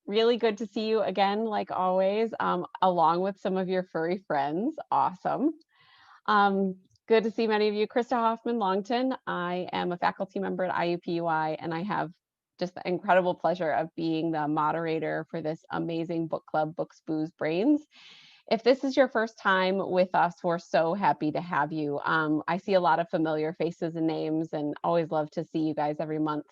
Really good to see you again, like always, along with some of your furry friends. Awesome. Um, Good to see many of you. Krista Hoffman-Longton. I am a faculty member at IUPUI, and I have just the incredible pleasure of being the moderator for this amazing book club, Books, Booze, Brains. If this is your first time with us, we're so happy to have you. I see a lot of familiar faces and names, and always love to see you guys every month.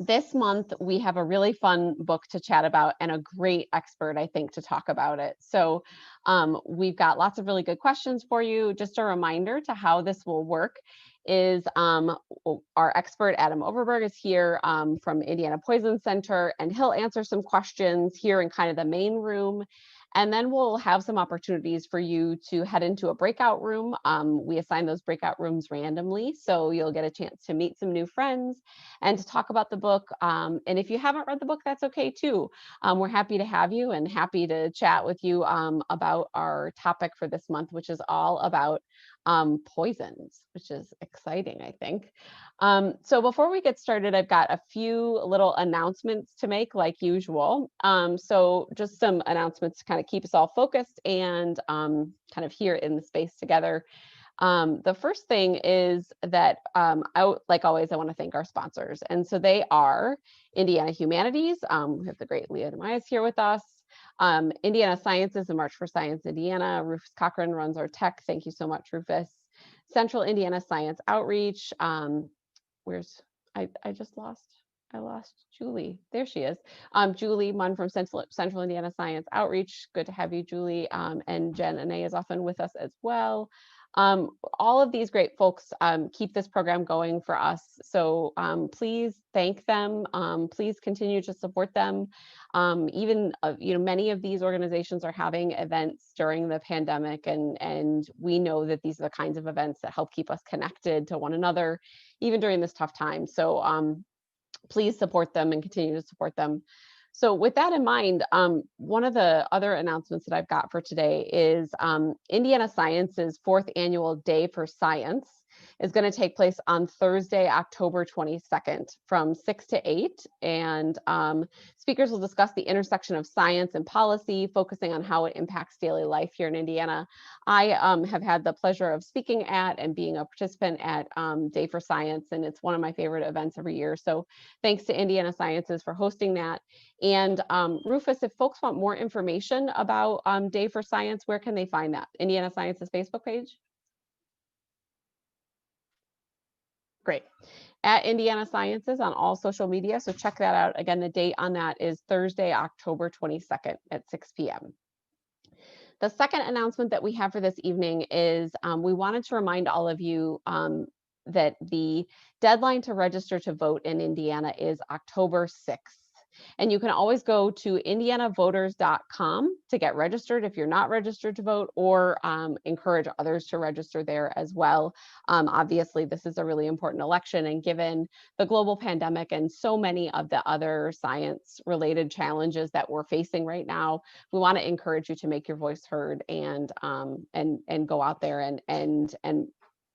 This month, we have a really fun book to chat about and a great expert, I think, to talk about it. So we've got lots of really good questions for you. Just a reminder to how this will work is our expert, Adam Overberg, is here from Indiana Poison Center, and he'll answer some questions here in kind of the main room. And then we'll have some opportunities for you to head into a breakout room. We assign those breakout rooms randomly, so you'll get a chance to meet some new friends and to talk about the book. And if you haven't read the book, that's okay too. We're happy to have you and happy to chat with you about our topic for this month, which is all about poisons, which is exciting, I think. So before we get started, I've got a few little announcements to make like usual. So just some announcements to kind of keep us all focused and kind of here in the space together. The first thing is that, like always, I want to thank our sponsors. And so they are Indiana Humanities. We have the great Leah Demayas here with us. Indiana Sciences and March for Science Indiana. Rufus Cochran runs our tech. Thank you so much, Rufus. Central Indiana Science Outreach. I just lost Julie. There she is. Julie Munn from Central Indiana Science Outreach. Good to have you, Julie. And Jen Ane is often with us as well. All of these great folks keep this program going for us. So please thank them. Please continue to support them. Even many of these organizations are having events during the pandemic, and we know that these are the kinds of events that help keep us connected to one another, even during this tough time. So please support them and continue to support them. So with that in mind, one of the other announcements that I've got for today is Indiana Science's 4th annual Day for Science is going to take place on Thursday, October 22nd from 6 to 8. And speakers will discuss the intersection of science and policy, focusing on how it impacts daily life here in Indiana. I have had the pleasure of speaking at and being a participant at Day for Science, and it's one of my favorite events every year. So thanks to Indiana Sciences for hosting that. And Rufus, if folks want more information about Day for Science, where can they find that? Indiana Sciences Facebook page? Great. At Indiana Sciences on all social media. So check that out. Again, the date on that is Thursday, October 22nd at 6 p.m. The second announcement that we have for this evening is we wanted to remind all of you that the deadline to register to vote in Indiana is October 6th. And you can always go to indianavoters.com to get registered if you're not registered to vote, or encourage others to register there as well. Obviously, this is a really important election, and given the global pandemic and so many of the other science-related challenges that we're facing right now, we want to encourage you to make your voice heard and go out there and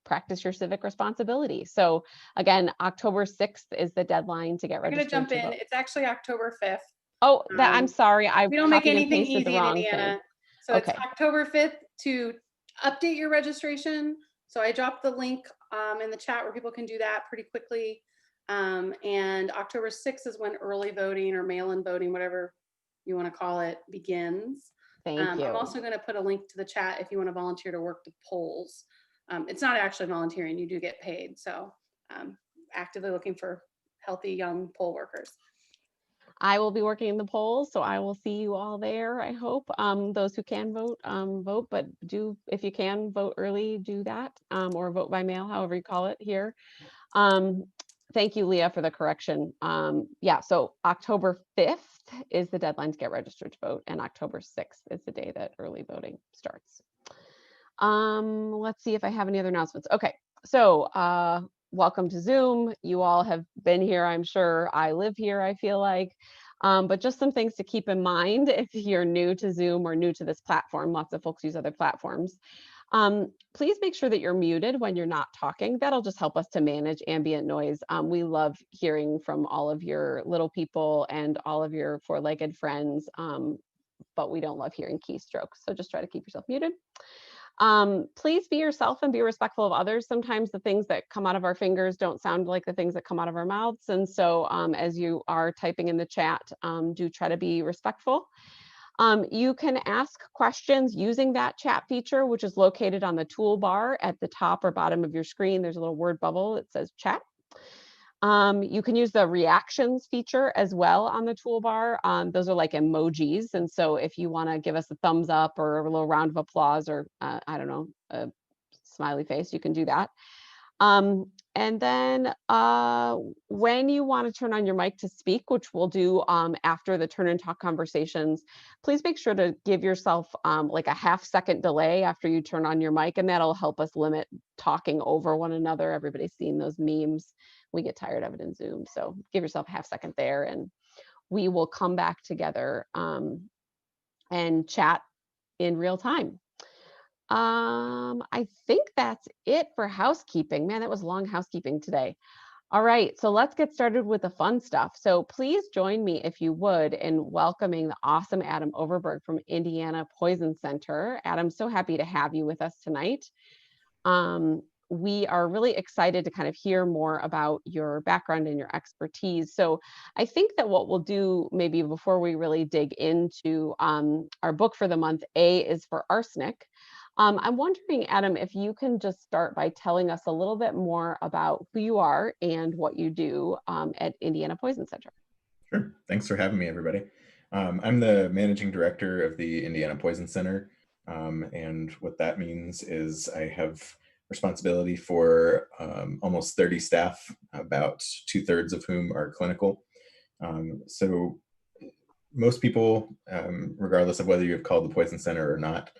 practice your civic responsibility. So again, October 6th is the deadline to get registered. I'm gonna jump in. It's actually October 5th. Oh, I'm sorry. We don't make anything easy in Indiana. Thing. So okay. It's October 5th to update your registration. So I dropped the link in the chat where people can do that pretty quickly. And October 6th is when early voting or mail-in voting, whatever you want to call it, begins. Thank you. I'm also going to put a link to the chat if you want to volunteer to work the polls. It's not actually volunteering, you do get paid. So actively looking for healthy young poll workers. I will be working the polls, so I will see you all there, I hope. Those who can vote, vote, but do, if you can vote early, do that, or vote by mail, however you call it here. Thank you, Leah, for the correction. Yeah, so October 5th is the deadline to get registered to vote, and October 6th is the day that early voting starts. Let's see if I have any other announcements. Okay, so welcome to Zoom. You all have been here, I'm sure. I live here, I feel like. But just some things to keep in mind if you're new to Zoom or new to this platform. Lots of folks use other platforms. Please make sure that you're muted when you're not talking. That'll just help us to manage ambient noise. We love hearing from all of your little people and all of your four-legged friends, but we don't love hearing keystrokes. So just try to keep yourself muted. Please be yourself and be respectful of others. Sometimes the things that come out of our fingers don't sound like the things that come out of our mouths. And so as you are typing in the chat, do try to be respectful. You can ask questions using that chat feature, which is located on the toolbar at the top or bottom of your screen. There's a little word bubble that says chat. You can use the reactions feature as well on the toolbar. Those are like emojis. And so if you want to give us a thumbs up or a little round of applause or I don't know, a smiley face, you can do that. And then when you want to turn on your mic to speak, which we'll do after the turn and talk conversations, please make sure to give yourself like a half-second delay after you turn on your mic, and that'll help us limit talking over one another. Everybody's seen those memes. We get tired of it in Zoom. So give yourself a half-second there, and we will come back together and chat in real time. I think that's it for housekeeping. Man, that was long housekeeping today. All right, so let's get started with the fun stuff. So please join me, if you would, in welcoming the awesome Adam Overberg from Indiana Poison Center. Adam, so happy to have you with us tonight. We are really excited to kind of hear more about your background and your expertise. So I think that what we'll do maybe before we really dig into our book for the month, A is for Arsenic. I'm wondering, Adam, if you can just start by telling us a little bit more about who you are and what you do at Indiana Poison Center. Sure. Thanks for having me, everybody. I'm the managing director of the Indiana Poison Center. And what that means is I have responsibility for almost 30 staff, about 2/3 of whom are clinical. So most people, regardless of whether you've called the Poison Center or not,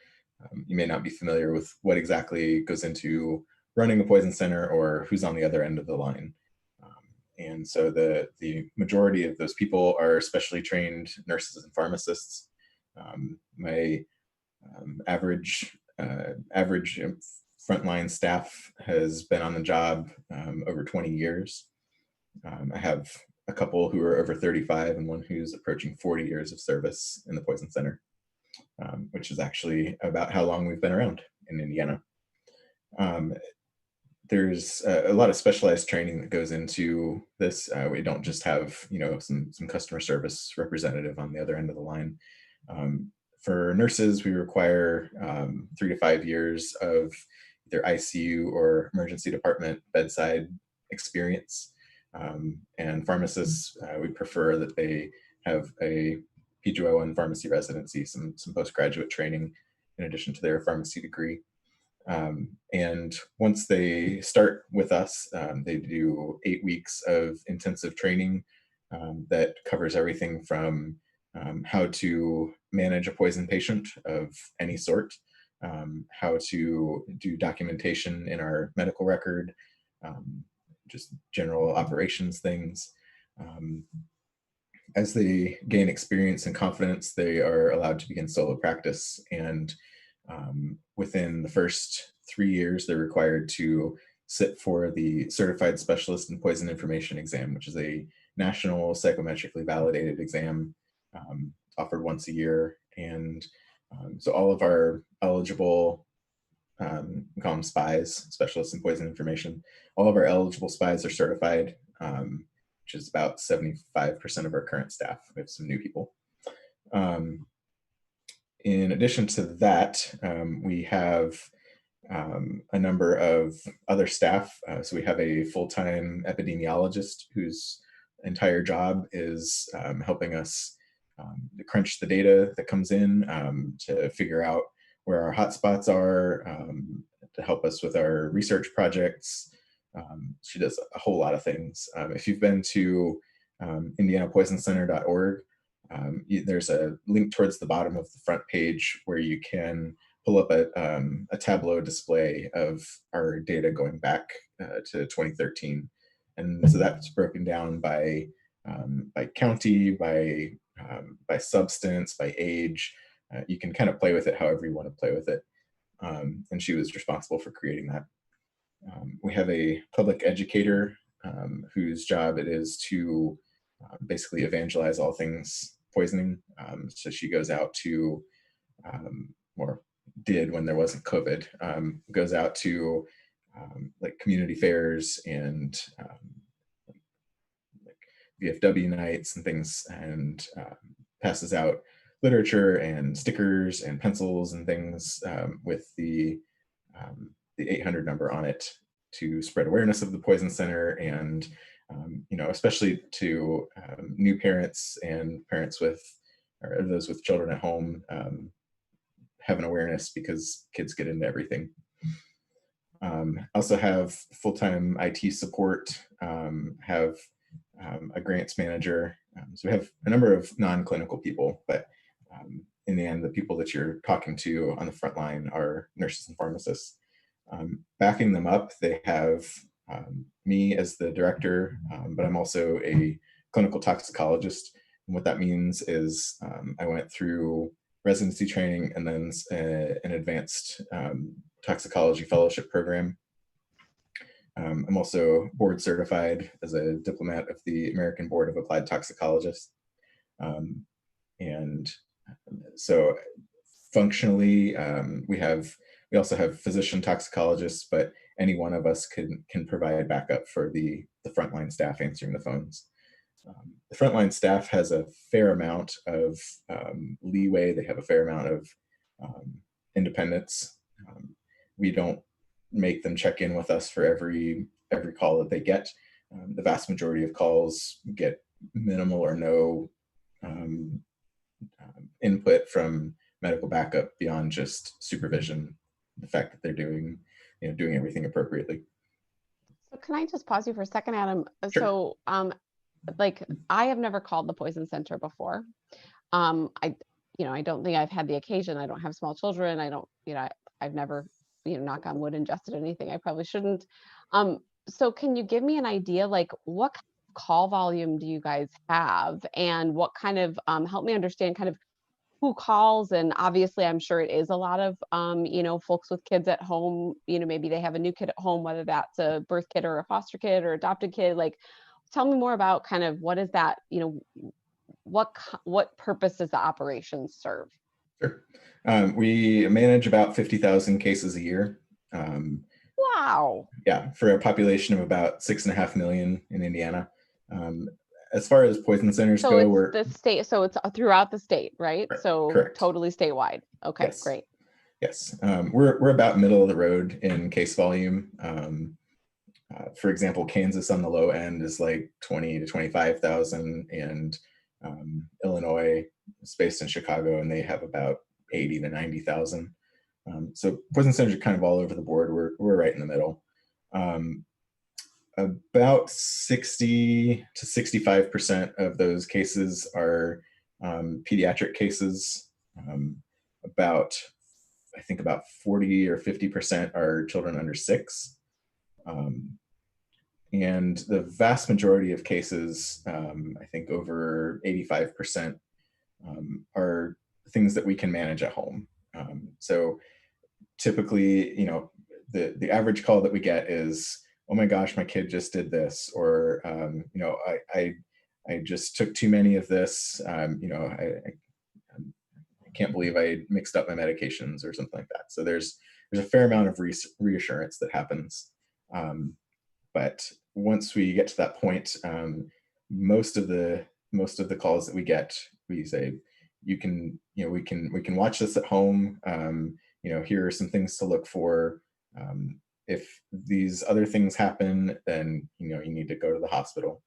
you may not be familiar with what exactly goes into running a poison center or who's on the other end of the line. And so the majority of those people are specially trained nurses and pharmacists. My average frontline staff has been on the job over 20 years. I have a couple who are over 35 and one who's approaching 40 years of service in the Poison Center, which is actually about how long we've been around in Indiana. There's a lot of specialized training that goes into this. We don't just have, some customer service representative on the other end of the line. For nurses, we require 3 to 5 years of either ICU or emergency department bedside experience. And pharmacists, we prefer that they have a PGY1 pharmacy residency, some postgraduate training in addition to their pharmacy degree. And once they start with us, they do 8 weeks of intensive training that covers everything from how to manage a poison patient of any sort, how to do documentation in our medical record, just general operations things. As they gain experience and confidence, they are allowed to begin solo practice. And within the first 3 years, they're required to sit for the Certified Specialist in Poison Information exam, which is a national psychometrically validated exam offered once a year. And so all of our eligible, we call them SPIs, Specialists in Poison Information, all of our eligible SPIs are certified, which is about 75% of our current staff. We have some new people. In addition to that, we have a number of other staff. So we have a full-time epidemiologist whose entire job is helping us crunch the data that comes in to figure out where our hotspots are, to help us with our research projects. She does a whole lot of things. If you've been to indianapoisoncenter.org, there's a link towards the bottom of the front page where you can pull up a Tableau display of our data going back to 2013. And so that's broken down by county, by substance, by age. You can kind of play with it however you want to play with it. And she was responsible for creating that. We have a public educator whose job it is to basically evangelize all things poisoning. So she goes out to, or did when there wasn't COVID, goes out to like community fairs and like VFW nights and things, and passes out literature and stickers and pencils and things with the 800 number on it to spread awareness of the Poison Center, and especially to new parents and parents with, or those with children at home, have an awareness because kids get into everything. Also have full-time IT support, have a grants manager. So we have a number of non-clinical people, but in the end, the people that you're talking to on the front line are nurses and pharmacists. Backing them up, they have me as the director, but I'm also a clinical toxicologist. And what that means is I went through residency training and then an advanced toxicology fellowship program. I'm also board certified as a diplomat of the American Board of Applied Toxicologists. And so functionally, we also have physician toxicologists, but any one of us can provide backup for the frontline staff answering the phones. The frontline staff has a fair amount of leeway. They have a fair amount of independence. We don't make them check in with us for every call that they get. The vast majority of calls get minimal or no um, input from medical backup beyond just supervision, the fact that they're doing everything appropriately. So can I just pause you for a second, Adam? Sure. So, like, I have never called the poison center before. I, I don't think I've had the occasion. I don't have small children. I don't, I've never, knock on wood, ingested anything. I probably shouldn't. So can you give me an idea, like, what kind of call volume do you guys have, and what kind of, help me understand kind of who calls? And obviously I'm sure it is a lot of folks with kids at home. Maybe they have a new kid at home, whether that's a birth kid or a foster kid or adopted kid. Like, tell me more about kind of what is that, what purpose does the operation serve? Sure. We manage about 50,000 cases a year. Wow. Yeah, for a population of about 6.5 million in Indiana. As far as poison centers So go, it's we're the state, so it's throughout the state, right? So correct. totally statewide. Okay, Yes. great. Yes, we're about middle of the road in case volume. For example, Kansas on the low end is like 20 to 25,000, and Illinois is based in Chicago, and they have about 80 to 90,000. So poison centers are kind of all over the board. We're right in the middle. About 60 to 65% of those cases are pediatric cases. I think about 40 or 50% are children under 6. And the vast majority of cases, I think over 85%, are things that we can manage at home. So typically, the average call that we get is, oh my gosh, my kid just did this, or I just took too many of this. I can't believe I mixed up my medications or something like that. So there's a fair amount of reassurance that happens. But once we get to that point, most of the calls that we get, we say, we can watch this at home. Here are some things to look for. If these other things happen, then you need to go to the hospital.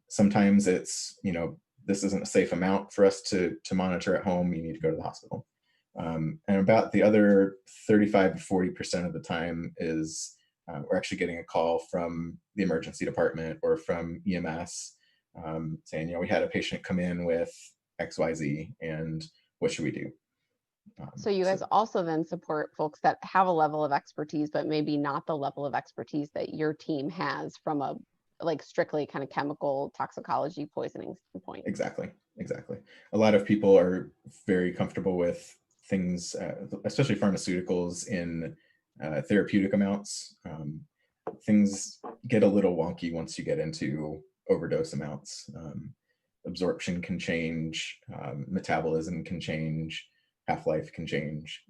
Sometimes it's this isn't a safe amount for us to monitor at home. You need to go to the hospital. And about the other 35 to 40% of the time is we're actually getting a call from the emergency department or from EMS saying, we had a patient come in with XYZ, and what should we do? So you guys also then support folks that have a level of expertise, but maybe not the level of expertise that your team has from a strictly kind of chemical toxicology poisoning standpoint. Exactly. A lot of people are very comfortable with things, especially pharmaceuticals in therapeutic amounts. Things get a little wonky once you get into overdose amounts. Absorption can change, metabolism can change, half-life can change.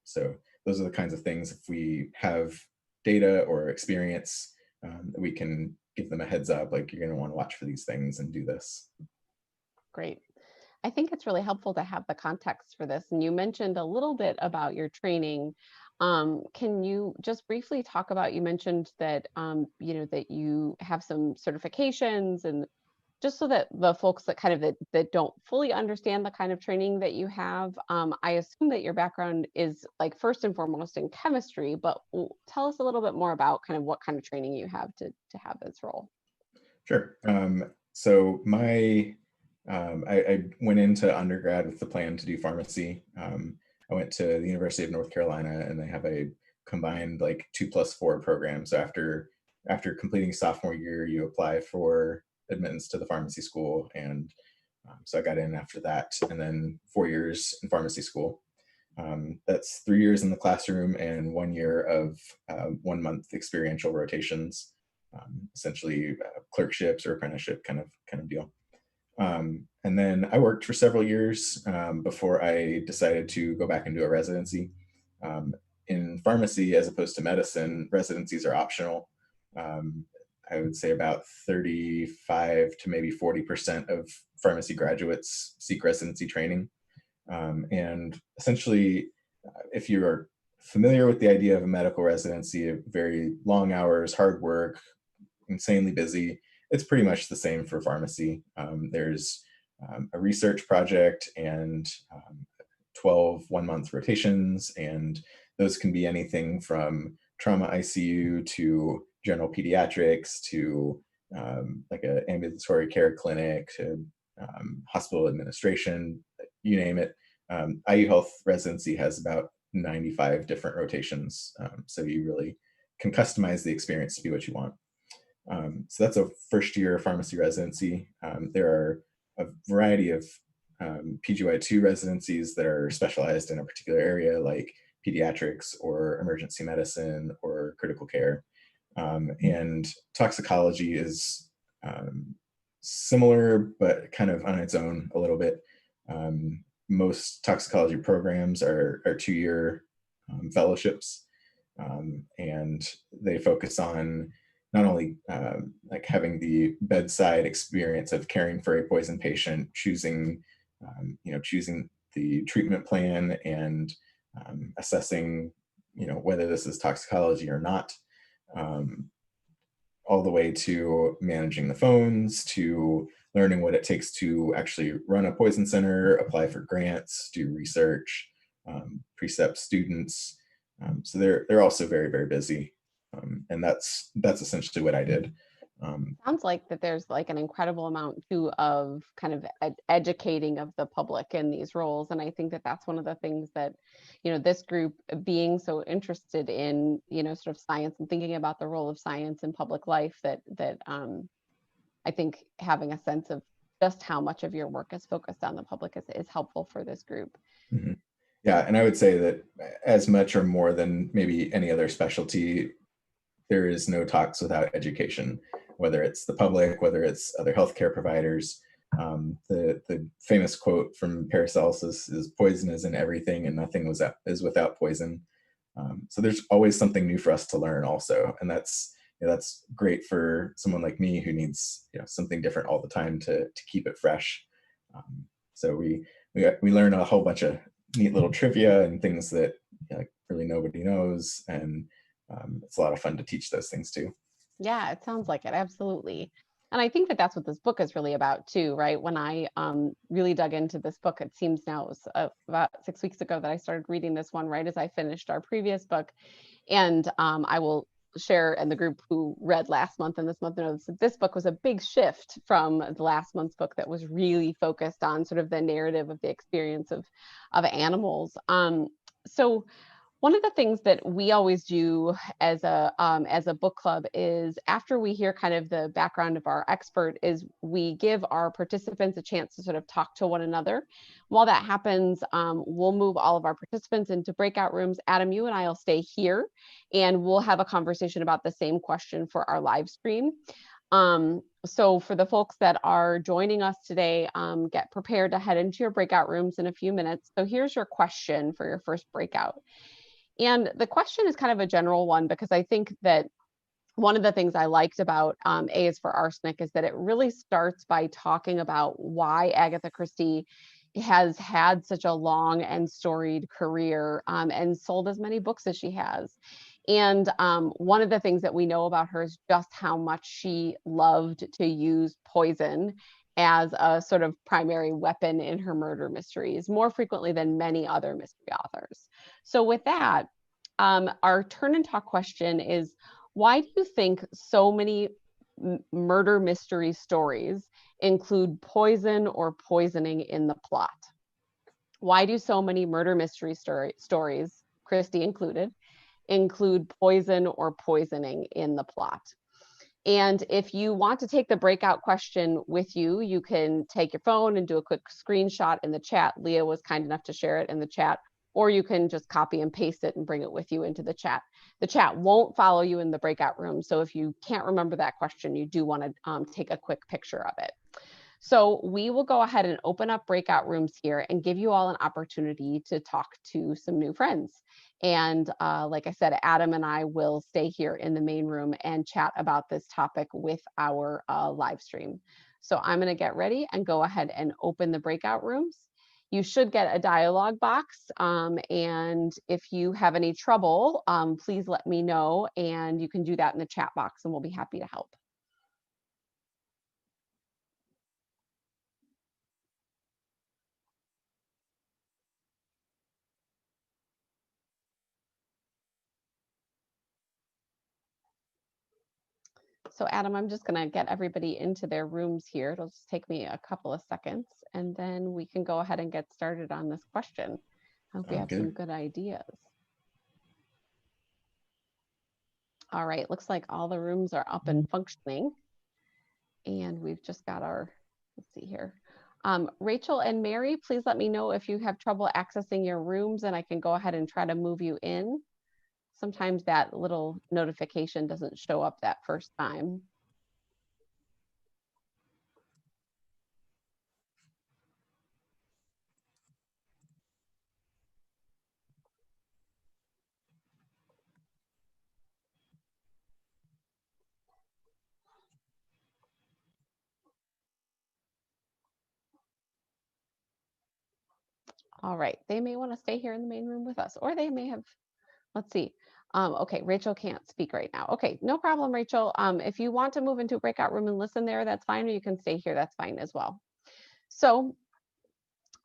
So those are the kinds of things, if we have data or experience, that we can give them a heads up, like, you're going to want to watch for these things and do this. Great. I think it's really helpful to have the context for this. And you mentioned a little bit about your training. Can you just briefly talk about, you mentioned that, that you have some certifications, and just so that the folks that kind of that don't fully understand the kind of training that you have, I assume that your background is like first and foremost in chemistry, but tell us a little bit more about kind of what kind of training you have to have this role. Sure. So I went into undergrad with the plan to do pharmacy. I went to the University of North Carolina, and they have a combined like 2+4 program. So after completing sophomore year, you apply for admittance to the pharmacy school, and so I got in after that, and then 4 years in pharmacy school. That's 3 years in the classroom and 1 year of 1 month experiential rotations, essentially clerkships or apprenticeship kind of deal. And then I worked for several years before I decided to go back and do a residency. In pharmacy, as opposed to medicine, residencies are optional. I would say about 35 to maybe 40% of pharmacy graduates seek residency training. And essentially, if you are familiar with the idea of a medical residency, very long hours, hard work, insanely busy, it's pretty much the same for pharmacy. There's a research project and 12 one-month rotations, and those can be anything from trauma ICU to general pediatrics to like an ambulatory care clinic to hospital administration, you name it. IU Health residency has about 95 different rotations, so you really can customize the experience to be what you want. So that's a first year pharmacy residency. There are a variety of PGY2 residencies that are specialized in a particular area, like pediatrics or emergency medicine or critical care. And toxicology is similar, but kind of on its own a little bit. Most toxicology programs are 2-year fellowships, and they focus on not only like having the bedside experience of caring for a poison patient, choosing the treatment plan and assessing whether this is toxicology or not, all the way to managing the phones, to learning what it takes to actually run a poison center, apply for grants, do research, precept students. So they're also very, very busy. And that's essentially what I did. Sounds like that there's like an incredible amount too of kind of educating of the public in these roles. And I think that that's one of the things that, this group being so interested in, sort of science and thinking about the role of science in public life, that I think having a sense of just how much of your work is focused on the public is helpful for this group. Mhm. Yeah, and I would say that as much or more than maybe any other specialty, there is no talks without education, whether it's the public, whether it's other healthcare providers. The famous quote from Paracelsus is poison is in everything and nothing is without poison. So there's always something new for us to learn also. And that's great for someone like me who needs something different all the time to keep it fresh. So we learn a whole bunch of neat little trivia and things that really nobody knows, and it's a lot of fun to teach those things too. Yeah, it sounds like it. Absolutely. And I think that that's what this book is really about too, right? When I really dug into this book, it seems now it was about 6 weeks ago that I started reading this one right as I finished our previous book. And I will share, and the group who read last month and this month knows that this book was a big shift from the last month's book that was really focused on sort of the narrative of the experience of animals. So one of the things that we always do as a book club is, after we hear kind of the background of our expert, is we give our participants a chance to sort of talk to one another. While that happens, we'll move all of our participants into breakout rooms. Adam, you and I will stay here, and we'll have a conversation about the same question for our live stream. So for the folks that are joining us today, get prepared to head into your breakout rooms in a few minutes. So here's your question for your first breakout. And the question is kind of a general one, because I think that one of the things I liked about A is for Arsenic is that it really starts by talking about why Agatha Christie has had such a long and storied career and sold as many books as she has. And one of the things that we know about her is just how much she loved to use poison as a sort of primary weapon in her murder mysteries, more frequently than many other mystery authors. So with that, our turn and talk question is, why do you think so many murder mystery stories include poison or poisoning in the plot? Why do so many murder mystery stories, Christie included, include poison or poisoning in the plot? And if you want to take the breakout question with you, you can take your phone and do a quick screenshot in the chat. Leah was kind enough to share it in the chat, or you can just copy and paste it and bring it with you into the chat. The chat won't follow you in the breakout room. So if you can't remember that question, you do want to take a quick picture of it. So we will go ahead and open up breakout rooms here and give you all an opportunity to talk to some new friends. And like I said, Adam and I will stay here in the main room and chat about this topic with our live stream. So I'm going to get ready and go ahead and open the breakout rooms. you should get a dialog box. And if you have any trouble, please let me know, and you can do that in the chat box and we'll be happy to help. So Adam, I'm just going to get everybody into their rooms here. It'll just take me a couple of seconds, and then we can go ahead and get started on this question. I hope we have some good ideas. All right, looks like all the rooms are up and functioning. And we've just got our, let's see here. Rachel and Mary, please let me know if you have trouble accessing your rooms, and I can go ahead and try to move you in. Sometimes that little notification doesn't show up that first time. All right, they may want to stay here in the main room with us, or they may have, let's see. Okay, Rachel can't speak right now. Okay, no problem, Rachel. If you want to move into a breakout room and listen there, that's fine, or you can stay here, that's fine as well. So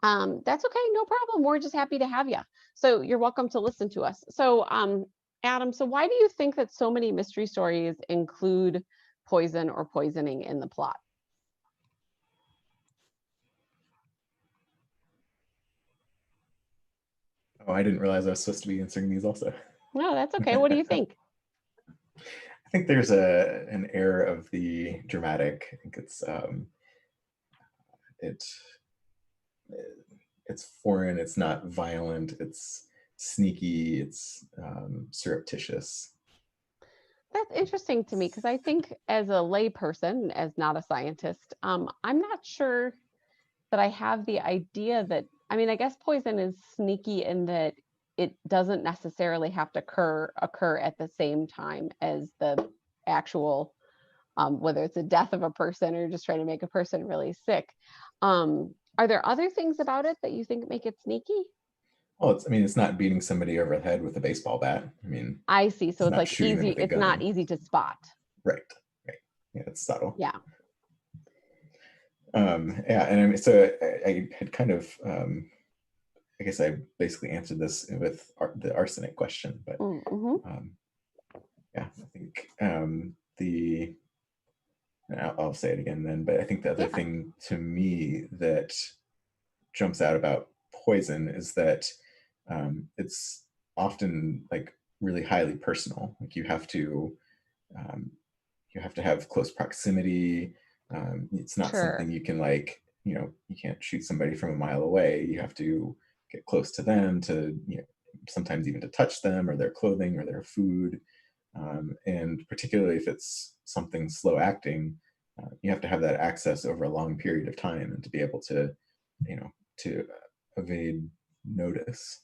that's okay, no problem. We're just happy to have you. So you're welcome to listen to us. So Adam, so why do you think that so many mystery stories include poison or poisoning in the plot? Oh, I didn't realize I was supposed to be answering these also. No, that's okay. What do you think? I think there's an air of the dramatic. I think it's foreign, it's not violent, it's sneaky, it's surreptitious. That's interesting to me, because I think as a layperson, as not a scientist, I'm not sure that I have the idea that, I mean, I guess poison is sneaky in that it doesn't necessarily have to occur at the same time as the actual, whether it's the death of a person or just trying to make a person really sick. Are there other things about it that you think make it sneaky? Well, it's not beating somebody over the head with a baseball bat. I mean, I see. So it's not like shooting them easy. with a It's not gun. easy to spot. Right. Yeah, it's subtle. Yeah. Yeah, and I mean, so I had kind of, I guess I basically answered this with the arsenic question, but yeah, I think I'll say it again then, but I think the other thing to me that jumps out about poison is that it's often like really highly personal. Like you have to have close proximity. It's not something you can you can't shoot somebody from a mile away. You have to get close to them to, sometimes even to touch them or their clothing or their food. And particularly if it's something slow acting, you have to have that access over a long period of time and to be able to, to evade notice.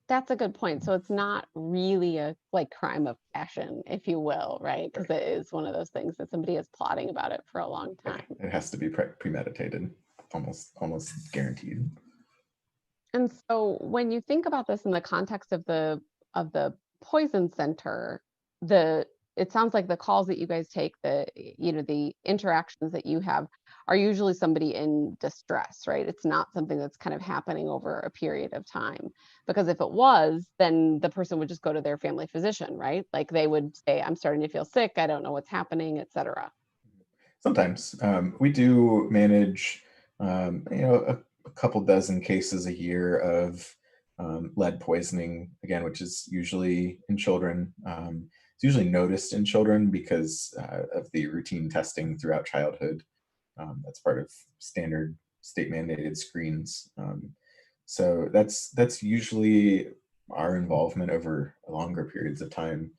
That's a good point. So it's not really a crime of passion, if you will, right? Because it is one of those things that somebody is plotting about it for a long time. It has to be premeditated, almost guaranteed. And so when you think about this in the context of the poison center, it sounds like the calls that you guys take, the interactions that you have are usually somebody in distress, right? It's not something that's kind of happening over a period of time. Because if it was, then the person would just go to their family physician, right? Like they would say, I'm starting to feel sick, I don't know what's happening, etc. Sometimes we do manage, a couple dozen cases a year of lead poisoning, again, which is usually in children. It's usually noticed in children because of the routine testing throughout childhood. That's part of standard state mandated screens. So that's usually our involvement over longer periods of time.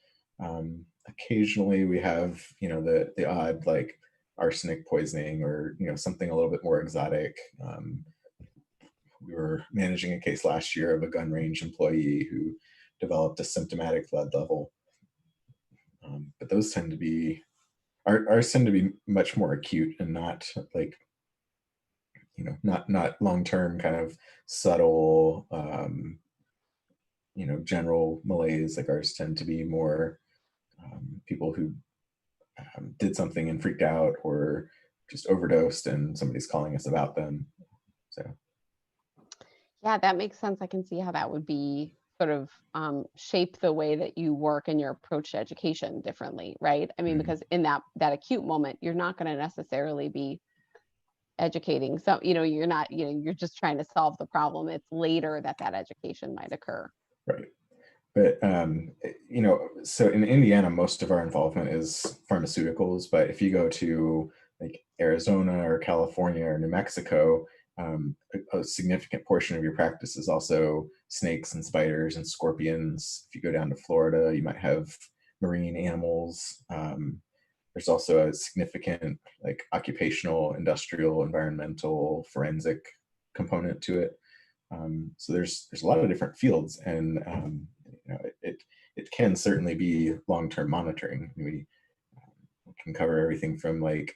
Occasionally we have, the odd like arsenic poisoning or, something a little bit more exotic. We were managing a case last year of a gun range employee who developed a symptomatic lead level. But those tend to be, ours tend to be much more acute and not like not long-term kind of subtle, general malaise like ours tend to be more people who did something and freaked out or just overdosed and somebody's calling us about them. So Yeah, that makes sense. I can see how that would be sort of shape the way that you work and your approach to education differently, right? I mean, because in that acute moment, you're not going to necessarily be educating. So, you're not, you're just trying to solve the problem. It's later that education might occur. right. But so in Indiana, most of our involvement is pharmaceuticals. But if you go to like Arizona or California or New Mexico, a significant portion of your practice is also snakes and spiders and scorpions. If you go down to Florida, you might have marine animals. There's also a significant like occupational, industrial, environmental, forensic component to it. So there's a lot of different fields, and it can certainly be long-term monitoring. We can cover everything from like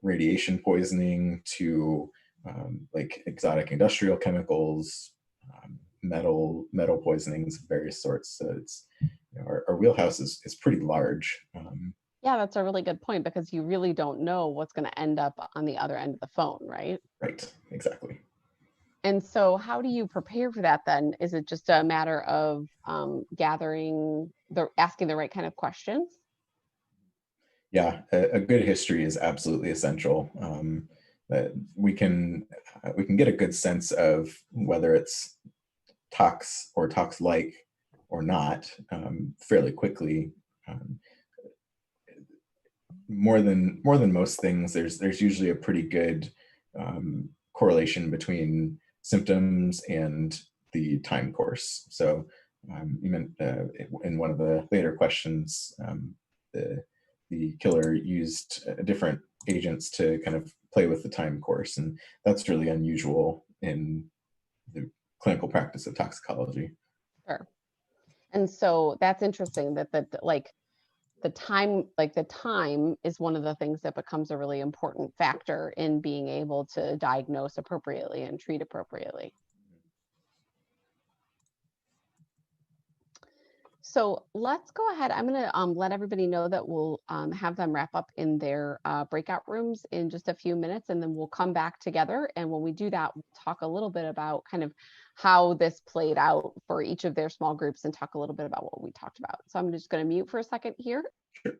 radiation poisoning to like exotic industrial chemicals, metal poisonings of various sorts. So it's our wheelhouse is pretty large. Yeah, that's a really good point, because you really don't know what's going to end up on the other end of the phone, right? Right, exactly. And so how do you prepare for that then? Is it just a matter of asking the right kind of questions? Yeah, a good history is absolutely essential. That we can get a good sense of whether it's tox or tox-like or not fairly quickly. Um, more than most things, there's usually a pretty good correlation between symptoms and the time course. So you meant in one of the later questions, the killer used different agents to kind of play with the time course, and that's really unusual in the clinical practice of toxicology. Sure. And so that's interesting that the time is one of the things that becomes a really important factor in being able to diagnose appropriately and treat appropriately. So let's go ahead. I'm going to let everybody know that we'll have them wrap up in their breakout rooms in just a few minutes, and then we'll come back together. And when we do that, we'll talk a little bit about kind of how this played out for each of their small groups and talk a little bit about what we talked about. So I'm just going to mute for a second here. Sure.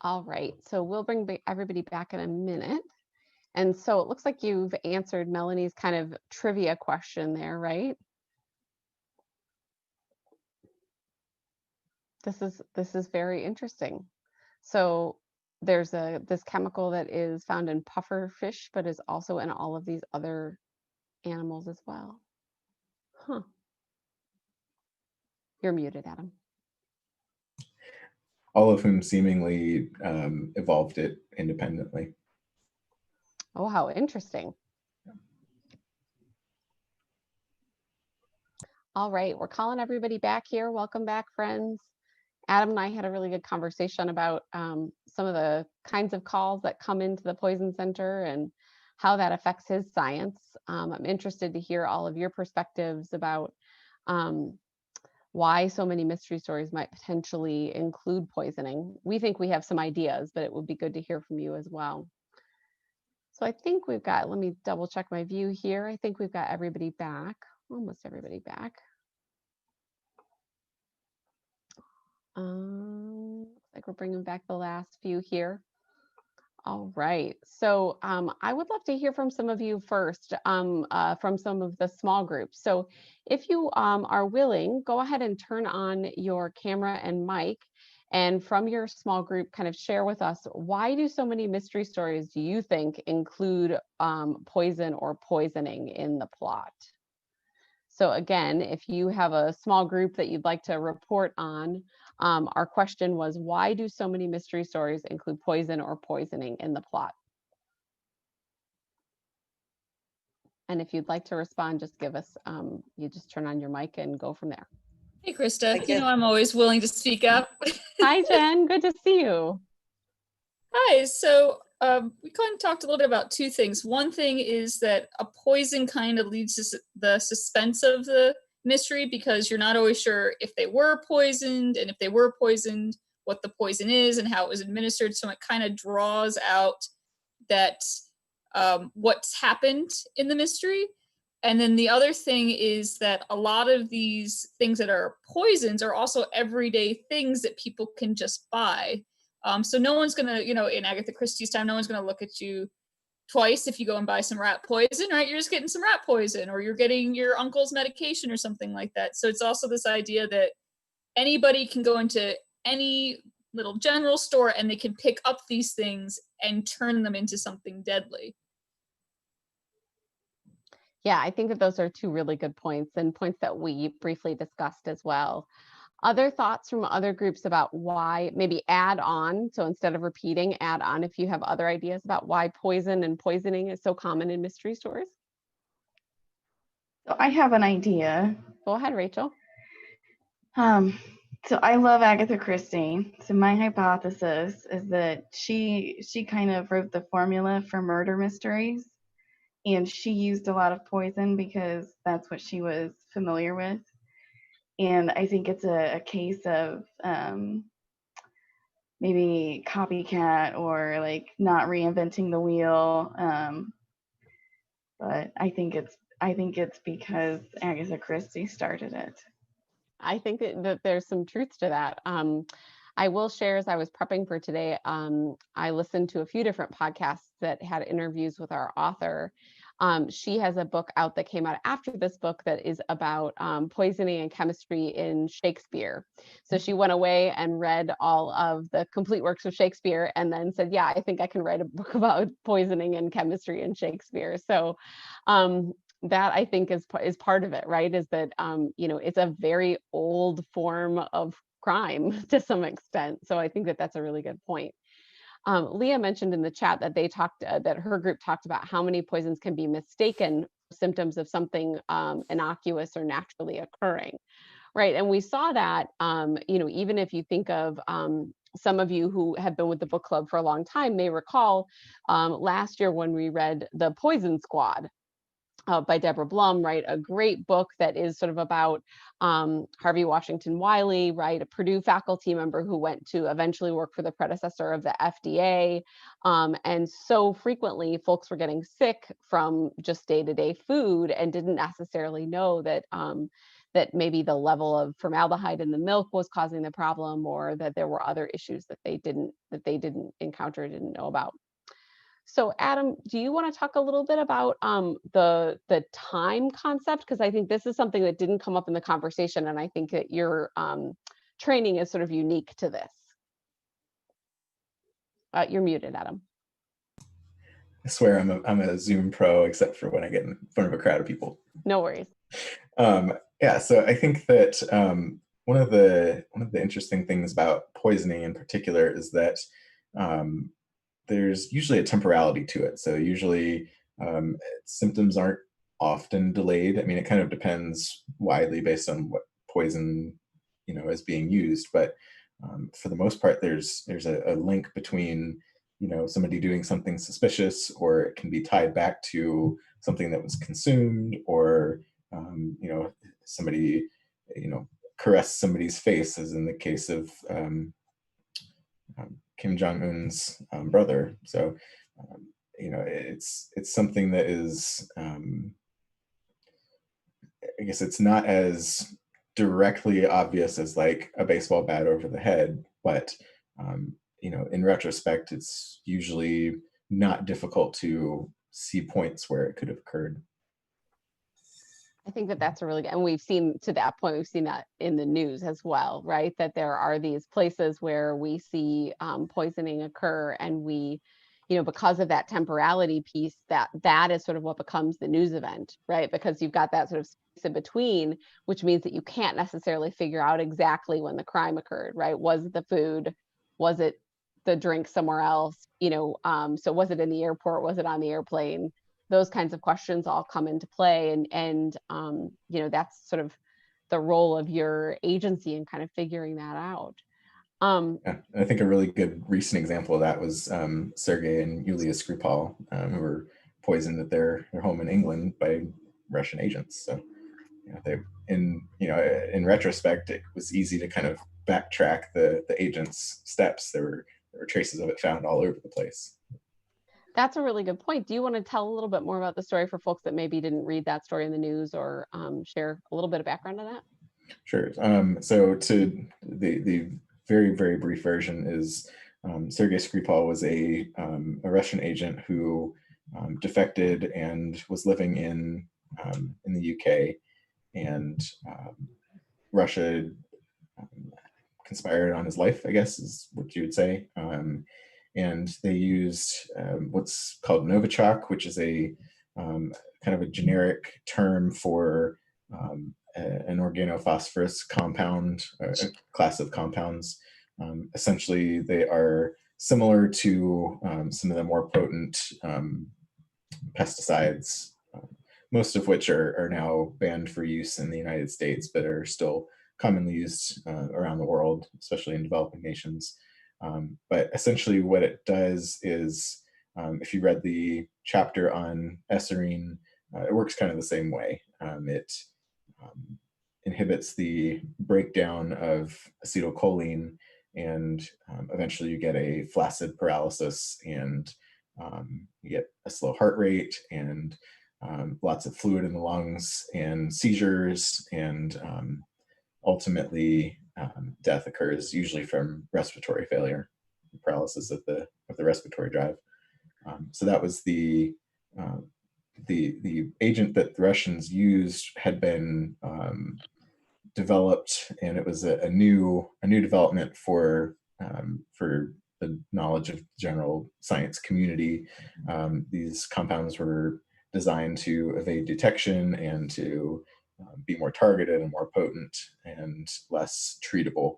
All right, so we'll bring everybody back in a minute. And so it looks like you've answered Melanie's kind of trivia question there, right? This is very interesting. So there's this chemical that is found in puffer fish, but is also in all of these other animals as well. Huh. You're muted, Adam. All of whom seemingly evolved it independently. Oh, how interesting. All right, we're calling everybody back here. Welcome back, friends. Adam and I had a really good conversation about some of the kinds of calls that come into the Poison Center and how that affects his science. I'm interested to hear all of your perspectives about why so many mystery stories might potentially include poisoning. We think we have some ideas, but it would be good to hear from you as well. So I think we've got, let me double check my view here. I think we've got everybody back, almost everybody back. Looks like we're bringing back the last few here. All right. So I would love to hear from some of you first, from some of the small groups. So if you are willing, go ahead and turn on your camera and mic. And from your small group, kind of share with us, why do so many mystery stories do you think include poison or poisoning in the plot? So again, if you have a small group that you'd like to report on, our question was, why do so many mystery stories include poison or poisoning in the plot? And if you'd like to respond, just give us, you just turn on your mic and go from there. Hey, Krista, you know I'm always willing to speak up. Hi, Jen, good to see you. Hi, so we kind of talked a little bit about two things. One thing is that a poison kind of leads to the suspense of the mystery, because you're not always sure if they were poisoned, and if they were poisoned, what the poison is and how it was administered. So it kind of draws out that what's happened in the mystery. And then the other thing is that a lot of these things that are poisons are also everyday things that people can just buy. So no one's gonna, in Agatha Christie's time, no one's gonna look at you twice if you go and buy some rat poison, right? You're just getting some rat poison, or you're getting your uncle's medication or something like that. So it's also this idea that anybody can go into any little general store and they can pick up these things and turn them into something deadly. Yeah, I think that those are two really good points, and points that we briefly discussed as well. Other thoughts from other groups about why, maybe add on, so instead of repeating, add on if you have other ideas about why poison and poisoning is so common in mystery stories? So I have an idea. Go ahead, Rachel. So I love Agatha Christie. So my hypothesis is that she kind of wrote the formula for murder mysteries, and she used a lot of poison because that's what she was familiar with. And I think it's a case of maybe copycat, or like not reinventing the wheel. But I think it's because Agatha Christie started it. I think that there's some truth to that. I will share, as I was prepping for today, I listened to a few different podcasts that had interviews with our author. She has a book out that came out after this book that is about poisoning and chemistry in Shakespeare. So she went away and read all of the complete works of Shakespeare, and then said, yeah, I think I can write a book about poisoning and chemistry in Shakespeare. So that, I think, is part of it, right? Is that it's a very old form of crime to some extent. So I think that that's a really good point. Leah mentioned in the chat that they talked, that her group talked about how many poisons can be mistaken for symptoms of something innocuous or naturally occurring, right? And we saw that, even if you think of some of you who have been with the book club for a long time may recall last year when we read The Poison Squad by Deborah Blum, right? A great book that is sort of about Harvey Washington Wiley, right? A Purdue faculty member who went to eventually work for the predecessor of the FDA. And so frequently folks were getting sick from just day-to-day food and didn't necessarily know that that maybe the level of formaldehyde in the milk was causing the problem, or that there were other issues that they didn't encounter, didn't know about. So Adam, do you want to talk a little bit about the time concept? Because I think this is something that didn't come up in the conversation, and I think that your training is sort of unique to this. You're muted, Adam. I swear I'm a Zoom pro, except for when I get in front of a crowd of people. No worries. Yeah, so I think that one of the interesting things about poisoning in particular is that there's usually a temporality to it. So usually symptoms aren't often delayed. I mean, it kind of depends widely based on what poison is being used, but for the most part, there's a link between somebody doing something suspicious, or it can be tied back to something that was consumed, or somebody caressed somebody's face, as in the case of Kim Jong-un's brother. So it's something that is I guess it's not as directly obvious as like a baseball bat over the head, but in retrospect, it's usually not difficult to see points where it could have occurred. I think that that's a really good, and we've seen to that point, we've seen that in the news as well, right? That there are these places where we see poisoning occur, and we, because of that temporality piece, that is sort of what becomes the news event, right? Because you've got that sort of space in between, which means that you can't necessarily figure out exactly when the crime occurred, right? Was it the food? Was it the drink somewhere else? So was it in the airport? Was it on the airplane? Those kinds of questions all come into play, and that's sort of the role of your agency in kind of figuring that out. Yeah, I think a really good recent example of that was Sergey and Yulia Skripal, who were poisoned at their home in England by Russian agents. So in retrospect, it was easy to kind of backtrack the agents' steps. There were traces of it found all over the place. That's a really good point. Do you want to tell a little bit more about the story for folks that maybe didn't read that story in the news, or share a little bit of background on that? Sure. So to the very, very brief version is Sergey Skripal was a Russian agent who defected and was living in the UK, and Russia conspired on his life, I guess is what you would say. And they used what's called Novichok, which is a kind of a generic term for an organophosphorus compound, a class of compounds. Essentially, they are similar to some of the more potent pesticides, most of which are now banned for use in the United States, but are still commonly used around the world, especially in developing nations. But essentially what it does is, if you read the chapter on Arsenic, it works kind of the same way. It inhibits the breakdown of acetylcholine, and eventually you get a flaccid paralysis, and you get a slow heart rate, and lots of fluid in the lungs, and seizures, and ultimately death occurs, usually from respiratory failure, paralysis of the respiratory drive. So that was the agent that the Russians used had been developed, and it was a new development for the knowledge of general science community. These compounds were designed to evade detection and to be more targeted and more potent and less treatable.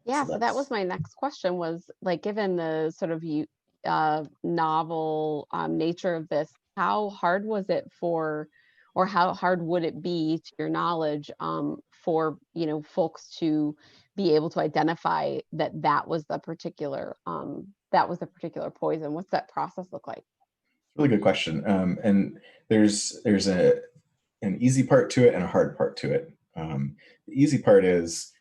Yeah, so that was my next question, was like, given the sort of novel nature of this, how hard was it for, or how hard would it be, to your knowledge, for folks to be able to identify that was the particular poison? What's that process look like? Really good question. And there's an easy part to it and a hard part to it. The easy part is,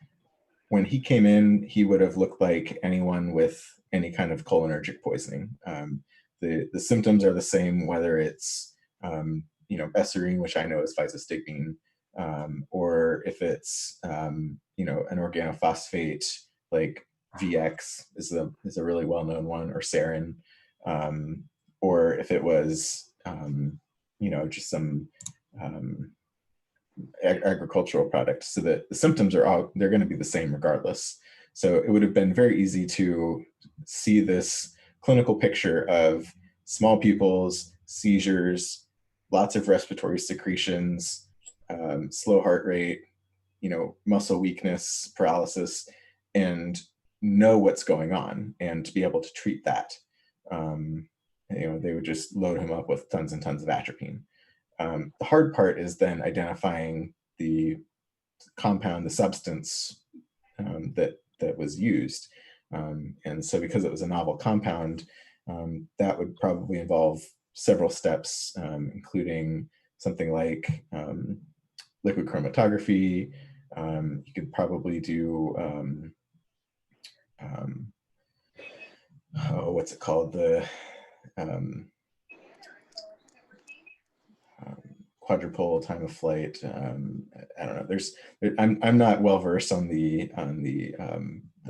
when he came in, he would have looked like anyone with any kind of cholinergic poisoning. The symptoms are the same, whether it's Arsenic, which I know is physostigmine, or if it's an organophosphate like VX is a really well-known one, or sarin, or if it was just some agricultural product. So that the symptoms they're going to be the same regardless. So it would have been very easy to see this clinical picture of small pupils, seizures, lots of respiratory secretions, slow heart rate, muscle weakness, paralysis, and know what's going on and to be able to treat that. They would just load him up with tons and tons of atropine. The hard part is then identifying the compound, the substance that was used. And so because it was a novel compound, that would probably involve several steps, including something like liquid chromatography. You could probably do, what's it called? The quadruple time of flight. I don't know. I'm not well versed on the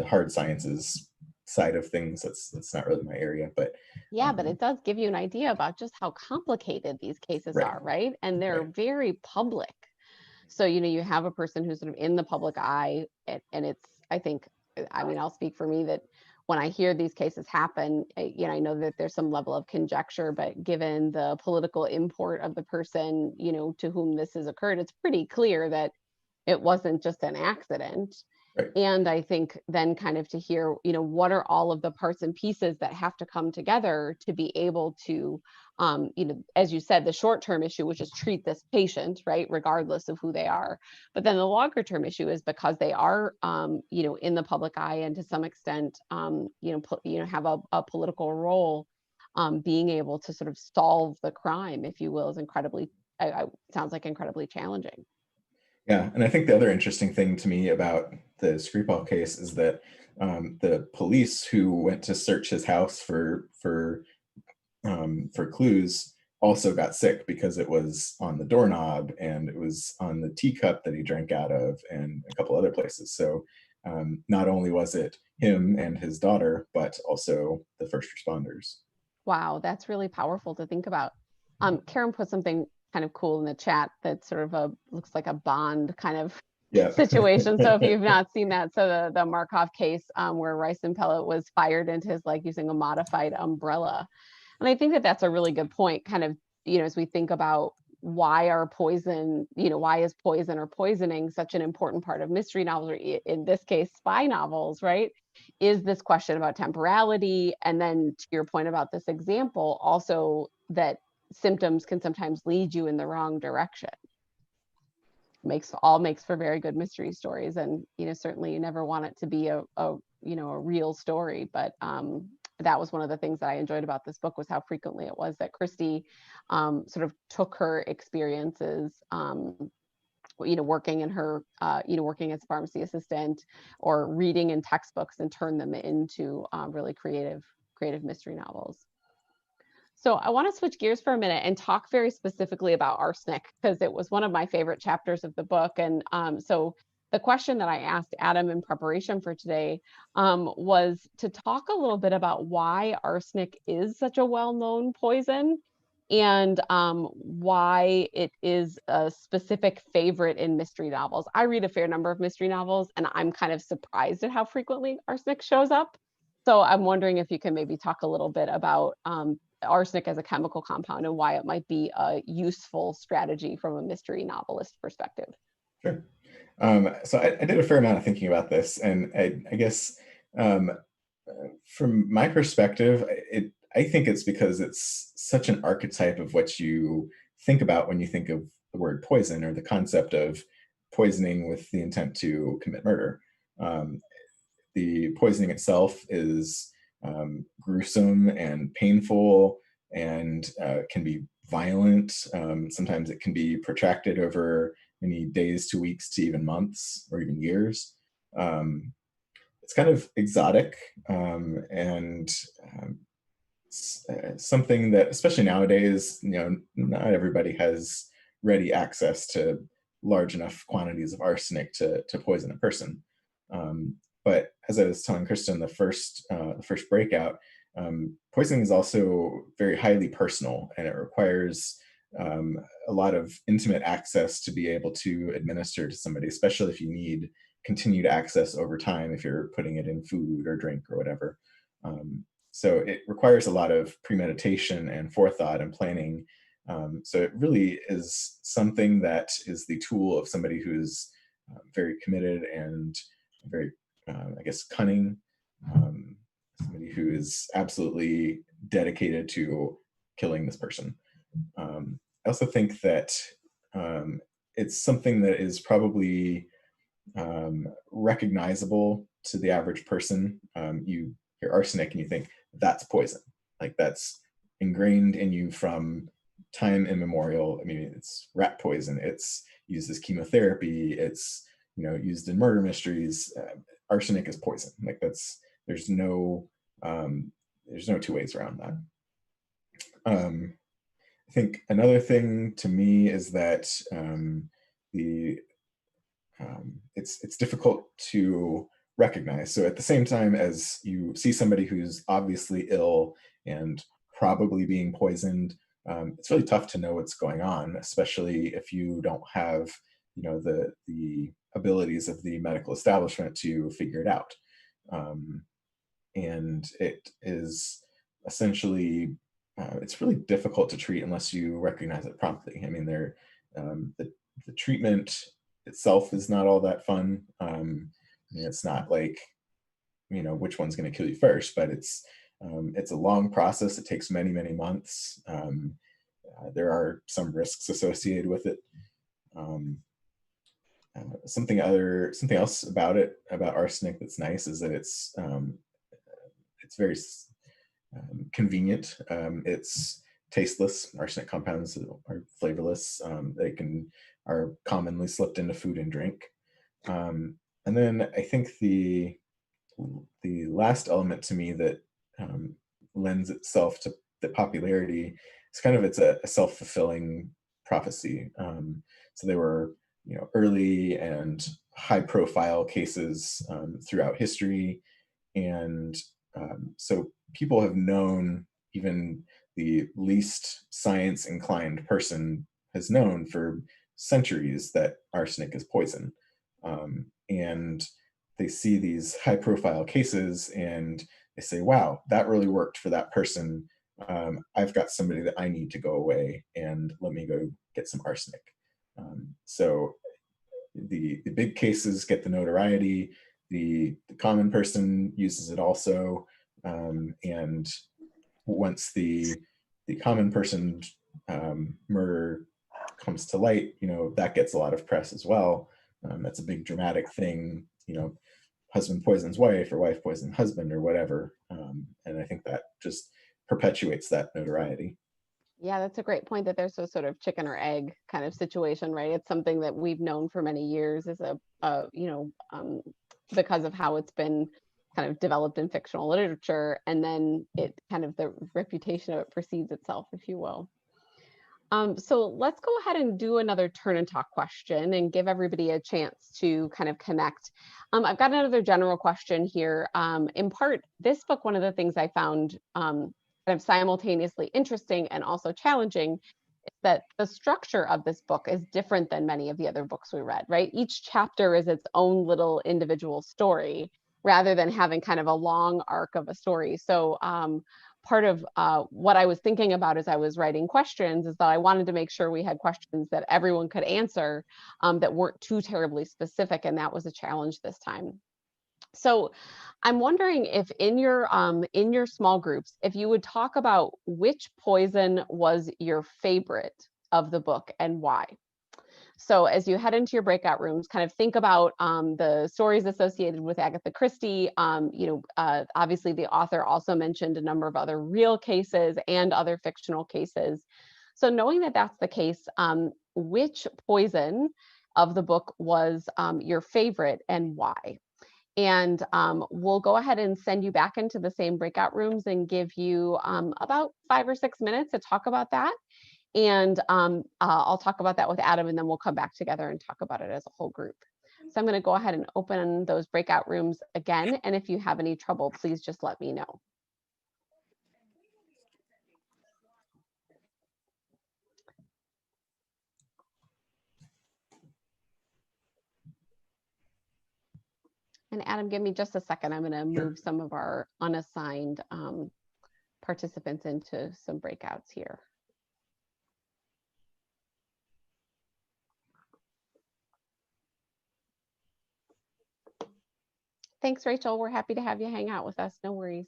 hard sciences side of things. That's not really my area, but Yeah, but it does give you an idea about just how complicated these cases Right. are, right? And they're Right. very public. So, you have a person who's sort of in the public eye, and it's, I think, I mean, I'll speak for me that when I hear these cases happen, I know that there's some level of conjecture, but given the political import of the person, to whom this has occurred, it's pretty clear that it wasn't just an accident. Right. And I think then kind of to hear, what are all of the parts and pieces that have to come together to be able to, as you said, the short-term issue, which is treat this patient, right, regardless of who they are. But then the longer-term issue is because they are, in the public eye and to some extent, have a political role, being able to sort of solve the crime, if you will, is incredibly, sounds like incredibly challenging. Yeah, and I think the other interesting thing to me about the Skripal case is that the police who went to search his house for clues also got sick because it was on the doorknob and it was on the teacup that he drank out of and a couple other places. So not only was it him and his daughter, but also the first responders. Wow, that's really powerful to think about. Karen put something kind of cool in the chat that sort of looks like a Bond kind of Yeah. situation. So if you've not seen that, so the Markov case, where rice and pellet was fired into his leg using a modified umbrella. And I think that that's a really good point, kind of, as we think about why is poison or poisoning such an important part of mystery novels, or in this case, spy novels, right? Is this question about temporality? And then to your point about this example, also that symptoms can sometimes lead you in the wrong direction. Makes for very good mystery stories. And, certainly you never want it to be a real story, but that was one of the things that I enjoyed about this book, was how frequently it was that Christy sort of took her experiences, working in her, working as a pharmacy assistant or reading in textbooks, and turned them into really creative mystery novels. So I want to switch gears for a minute and talk very specifically about arsenic, because it was one of my favorite chapters of the book. And so the question that I asked Adam in preparation for today was to talk a little bit about why arsenic is such a well-known poison, and why it is a specific favorite in mystery novels. I read a fair number of mystery novels, and I'm kind of surprised at how frequently arsenic shows up. So I'm wondering if you can maybe talk a little bit about arsenic as a chemical compound and why it might be a useful strategy from a mystery novelist perspective. Sure. So I did a fair amount of thinking about this, and I guess from my perspective, I think it's because it's such an archetype of what you think about when you think of the word poison, or the concept of poisoning with the intent to commit murder. The poisoning itself is gruesome and painful, and can be violent. Sometimes it can be protracted over many days to weeks to even months or even years. It's kind of exotic, and something that, especially nowadays, not everybody has ready access to large enough quantities of arsenic to poison a person. But as I was telling Kristen, the first breakout, poisoning is also very highly personal, and it requires a lot of intimate access to be able to administer to somebody, especially if you need continued access over time, if you're putting it in food or drink or whatever. So it requires a lot of premeditation and forethought and planning. So it really is something that is the tool of somebody who's very committed and very, I guess, cunning, somebody who is absolutely dedicated to killing this person. I also think that it's something that is probably recognizable to the average person. You hear arsenic and you think that's poison, like that's ingrained in you from time immemorial. I mean, it's rat poison, it's used as chemotherapy, it's used in murder mysteries. Arsenic is poison. Like there's no two ways around that. I think another thing to me is that it's difficult to recognize. So at the same time as you see somebody who's obviously ill and probably being poisoned, it's really tough to know what's going on, especially if you don't have, the abilities of the medical establishment to figure it out. And it is essentially, it's really difficult to treat unless you recognize it promptly. I mean, the treatment itself is not all that fun. It's not like, which one's going to kill you first, but it's a long process. It takes many, many months. There are some risks associated with it. Something else about arsenic that's nice is that it's very convenient. It's tasteless. Arsenic compounds are flavorless. They are commonly slipped into food and drink. And then I think the last element to me that lends itself to the popularity is it's a self-fulfilling prophecy. So there were early and high-profile cases throughout history, and so people have known, even the least science-inclined person has known for centuries that arsenic is poison. And they see these high-profile cases and they say, wow, that really worked for that person. I've got somebody that I need to go away, and let me go get some arsenic. So the big cases get the notoriety. The common person uses it also. And once the common person murder comes to light, that gets a lot of press as well. That's a big dramatic thing, husband poisons wife or wife poisons husband or whatever. And I think that just perpetuates that notoriety. Yeah, that's a great point, that there's a sort of chicken or egg kind of situation, right? It's something that we've known for many years as because of how it's been kind of developed in fictional literature, and then it the reputation of it precedes itself, if you will. So let's go ahead and do another turn and talk question and give everybody a chance to kind of connect. I've got another general question here. In part, this book, one of the things I found kind of simultaneously interesting and also challenging is that the structure of this book is different than many of the other books we read, right? Each chapter is its own little individual story rather than having kind of a long arc of a story. So part of what I was thinking about as I was writing questions is that I wanted to make sure we had questions that everyone could answer that weren't too terribly specific, and that was a challenge this time. So I'm wondering if in your small groups, if you would talk about which poison was your favorite of the book and why. So as you head into your breakout rooms, kind of think about the stories associated with Agatha Christie. Obviously the author also mentioned a number of other real cases and other fictional cases. So knowing that that's the case, which poison of the book was your favorite and why? And we'll go ahead and send you back into the same breakout rooms and give you about 5 or 6 minutes to talk about that. And I'll talk about that with Adam, and then we'll come back together and talk about it as a whole group. So I'm going to go ahead and open those breakout rooms again. And if you have any trouble, please just let me know. And Adam, give me just a second. I'm going to move some of our unassigned participants into some breakouts here. Thanks, Rachel. We're happy to have you hang out with us. No worries.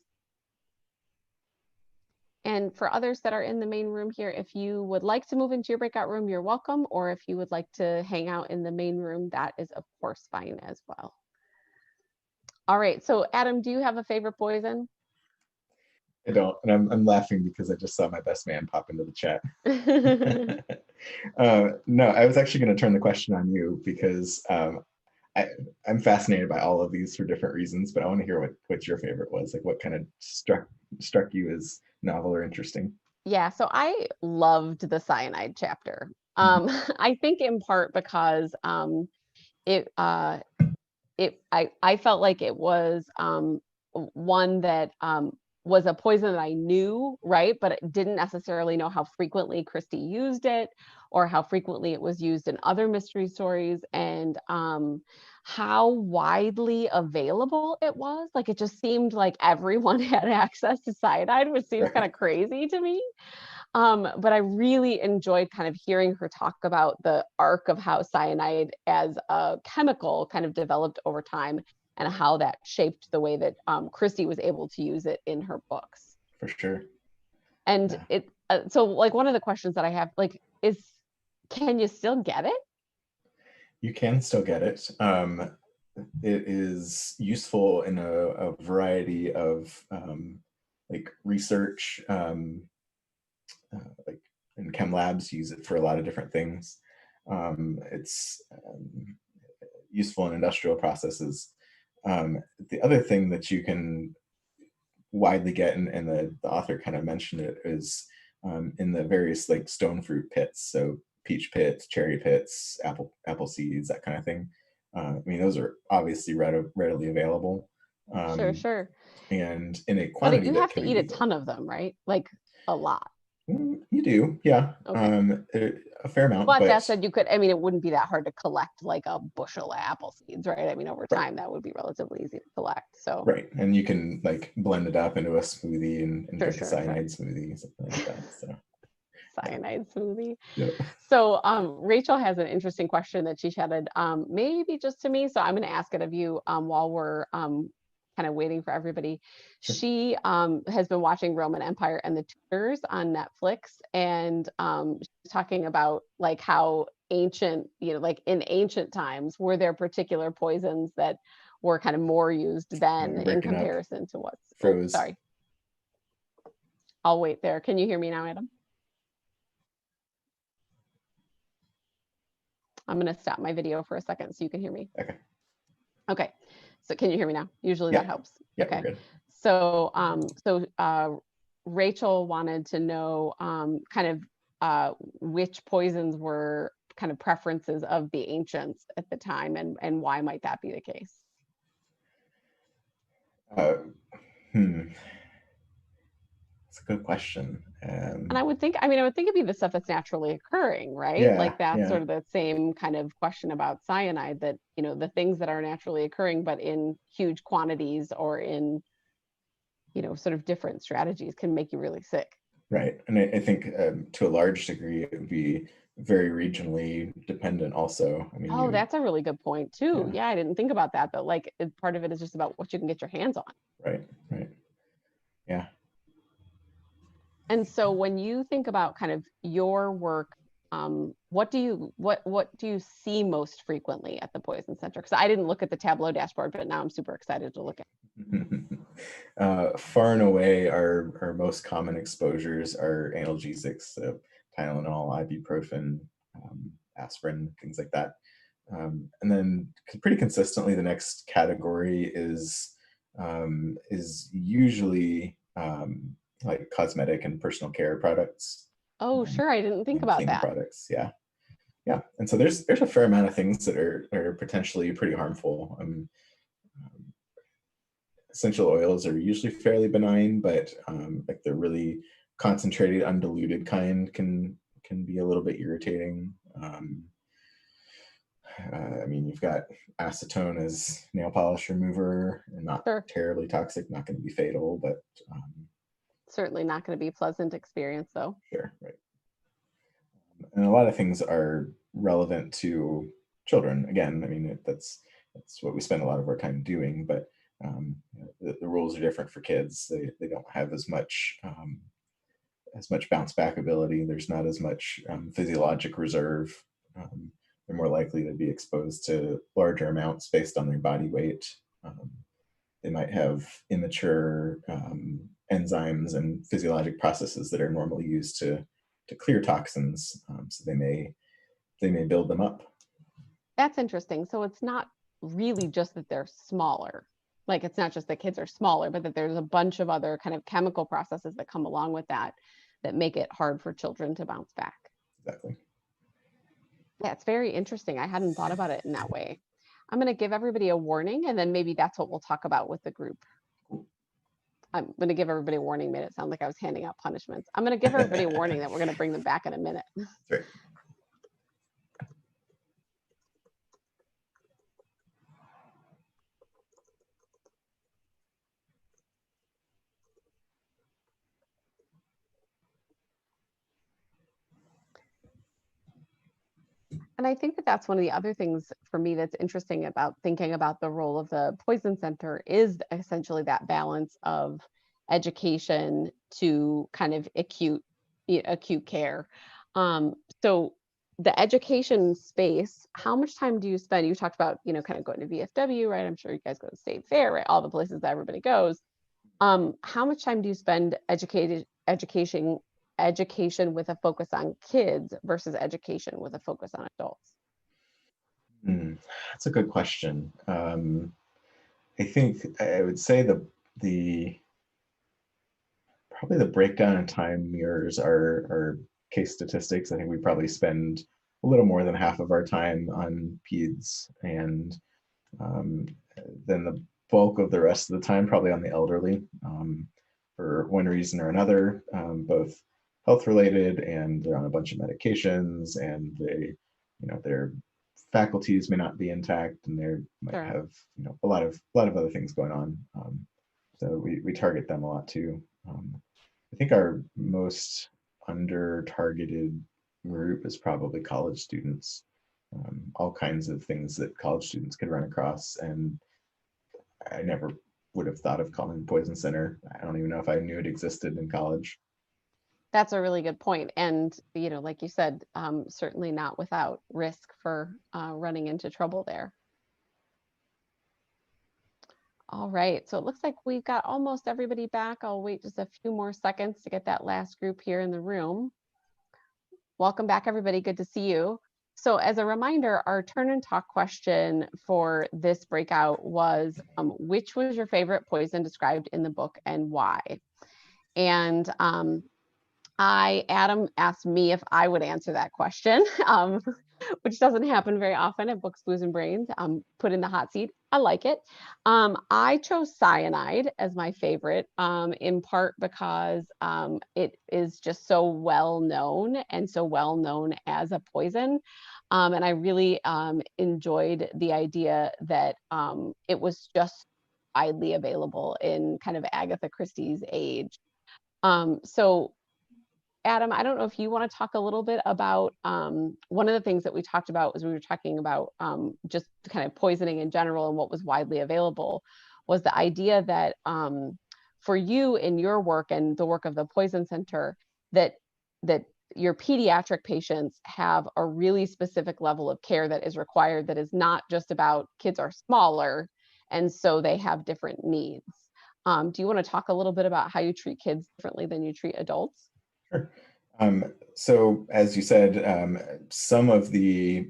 And for others that are in the main room here, if you would like to move into your breakout room, you're welcome. Or if you would like to hang out in the main room, that is of course fine as well. All right, so Adam, do you have a favorite poison? I don't, and I'm laughing because I just saw my best man pop into the chat. No, I was actually going to turn the question on you because I'm fascinated by all of these for different reasons, but I want to hear what your favorite was. Like, what kind of struck you as novel or interesting? Yeah, so I loved the cyanide chapter. I think in part because it I felt like it was one that was a poison that I knew, right? But it didn't necessarily know how frequently Christie used it or how frequently it was used in other mystery stories, and how widely available it was. Like, it just seemed like everyone had access to cyanide, which seems kind of crazy to me. But I really enjoyed kind of hearing her talk about the arc of how cyanide as a chemical kind of developed over time, and how that shaped the way that Christie was able to use it in her books. For sure. And Yeah. so like one of the questions that I have like is, can you still get it? You can still get it. It is useful in a variety of like research, like in chem labs use it for a lot of different things. It's useful in industrial processes. The other thing that you can widely get, and the author kind of mentioned it, is in the various like stone fruit pits. So peach pits, cherry pits, apple seeds, that kind of thing. I mean, those are obviously readily available. Sure. And in a But quantity you that have to can be eat a lethal. ton of them, right? Like a lot. You do, yeah. Okay. A fair amount, But that but said, you could, I mean, it wouldn't be that hard to collect like a bushel of apple seeds, right? I mean, over right, time, that would be relatively easy to collect. So right. And you can like blend it up into a smoothie and drink a Sure. cyanide smoothie, something like that. So Cyanide smoothie. yeah. So Rachel has an interesting question that she chatted, maybe just to me. So I'm going to ask it of you while we're kind of waiting for everybody. Sure. She has been watching Roman Empire and the Tudors on Netflix, and she's talking about like how ancient, like in ancient times, were there particular poisons that were kind of more used then You're in breaking up. comparison to what's, Froze. sorry. I'll wait there. Can you hear me now, Adam? I'm going to stop my video for a second so you can hear me. Okay. So can you hear me now? Usually that helps. Yeah, okay. We're good. So Rachel wanted to know kind of which poisons were kind of preferences of the ancients at the time, and why might that be the case? That's a good question. And I would think it'd be the stuff that's naturally occurring, right? Yeah, Like that's yeah. sort of the same kind of question about cyanide, that, the things that are naturally occurring, but in huge quantities or in, sort of different strategies, can make you really sick. Right. And I think to a large degree, it would be very regionally dependent also. I mean, That's a really good point too. Yeah, I didn't think about that, but like part of it is just about what you can get your hands on. Right. Yeah. And so when you think about kind of your work, what do you see most frequently at the Poison Center? Because I didn't look at the Tableau dashboard, but now I'm super excited to look at. Far and away, our most common exposures are analgesics, so Tylenol, ibuprofen, aspirin, things like that. And then pretty consistently, the next category is usually like cosmetic and personal care products. Oh, sure. I didn't think about cleaning that. products. Yeah. And so there's a fair amount of things that are potentially pretty harmful. Essential oils are usually fairly benign, but like the really concentrated, undiluted kind can be a little bit irritating. I mean, you've got acetone as nail polish remover, and not terribly toxic, not going to be fatal, but certainly not going to be a pleasant experience, though. Sure, right. And a lot of things are relevant to children. Again, I mean, that's what we spend a lot of our time doing, but the rules are different for kids. They don't have as much bounce back ability. There's not as much physiologic reserve. They're more likely to be exposed to larger amounts based on their body weight. They might have immature enzymes and physiologic processes that are normally used to clear toxins, so they may build them up. That's interesting. So it's not really just that they're smaller. Like, it's not just that kids are smaller, but that there's a bunch of other kind of chemical processes that come along with that make it hard for children to bounce back. Exactly. Yeah, it's very interesting. I hadn't thought about it in that way. I'm going to give everybody a warning, and then maybe that's what we'll talk about with the group. I'm going to give everybody a warning. Made it sound like I was handing out punishments. I'm going to give everybody a warning that we're going to bring them back in a minute. Right. And I think that that's one of the other things for me that's interesting about thinking about the role of the Poison Center is essentially that balance of education to kind of acute care. So the education space, how much time do you spend? You talked about, kind of going to VFW, right? I'm sure you guys go to State Fair, right? All the places that everybody goes. How much time do you spend education with a focus on kids versus education with a focus on adults? That's a good question. I think I would say probably the breakdown in time mirrors our case statistics. I think we probably spend a little more than half of our time on peds, and then the bulk of the rest of the time probably on the elderly, for one reason or another, both health related, and they're on a bunch of medications, and their faculties may not be intact, and they might Sure. have a lot of other things going on. So we target them a lot too. I think our most under targeted group is probably college students. All kinds of things that college students could run across, and I never would have thought of calling Poison Center. I don't even know if I knew it existed in college. That's a really good point. And, like you said, certainly not without risk for running into trouble there. All right, so it looks like we've got almost everybody back. I'll wait just a few more seconds to get that last group here in the room. Welcome back, everybody. Good to see you. So as a reminder, our turn and talk question for this breakout was, which was your favorite poison described in the book and why? And Adam asked me if I would answer that question, which doesn't happen very often at Books, Booze, and Brains. Put in the hot seat. I like it. I chose cyanide as my favorite, in part because it is just so well known and so well known as a poison. And I really enjoyed the idea that it was just widely available in kind of Agatha Christie's age. So Adam, I don't know if you want to talk a little bit about one of the things that we talked about was we were talking about just kind of poisoning in general and what was widely available, was the idea that for you in your work and the work of the Poison Center, that your pediatric patients have a really specific level of care that is required, that is not just about kids are smaller and so they have different needs. Do you want to talk a little bit about how you treat kids differently than you treat adults? Sure. So as you said, some of the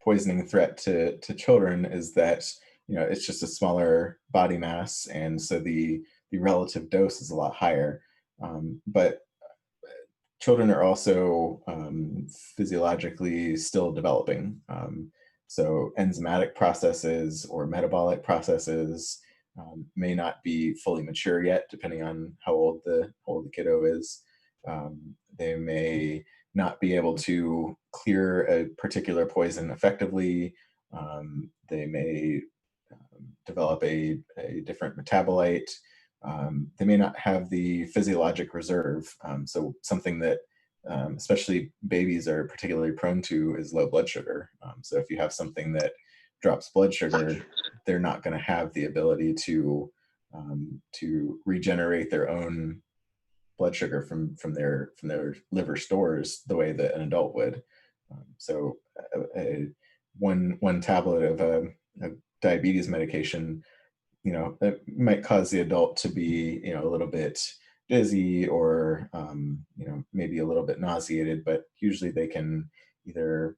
poisoning threat to children is that it's just a smaller body mass, and so the relative dose is a lot higher. But children are also physiologically still developing. So enzymatic processes or metabolic processes may not be fully mature yet, depending on how old the kiddo is. They may not be able to clear a particular poison effectively. They may develop a different metabolite. They may not have the physiologic reserve. So something that especially babies are particularly prone to is low blood sugar. So if you have something that drops blood sugar, they're not going to have the ability to regenerate their own blood sugar from their liver stores the way that an adult would. So one tablet of a diabetes medication, that might cause the adult to be a little bit dizzy or maybe a little bit nauseated, but usually they can either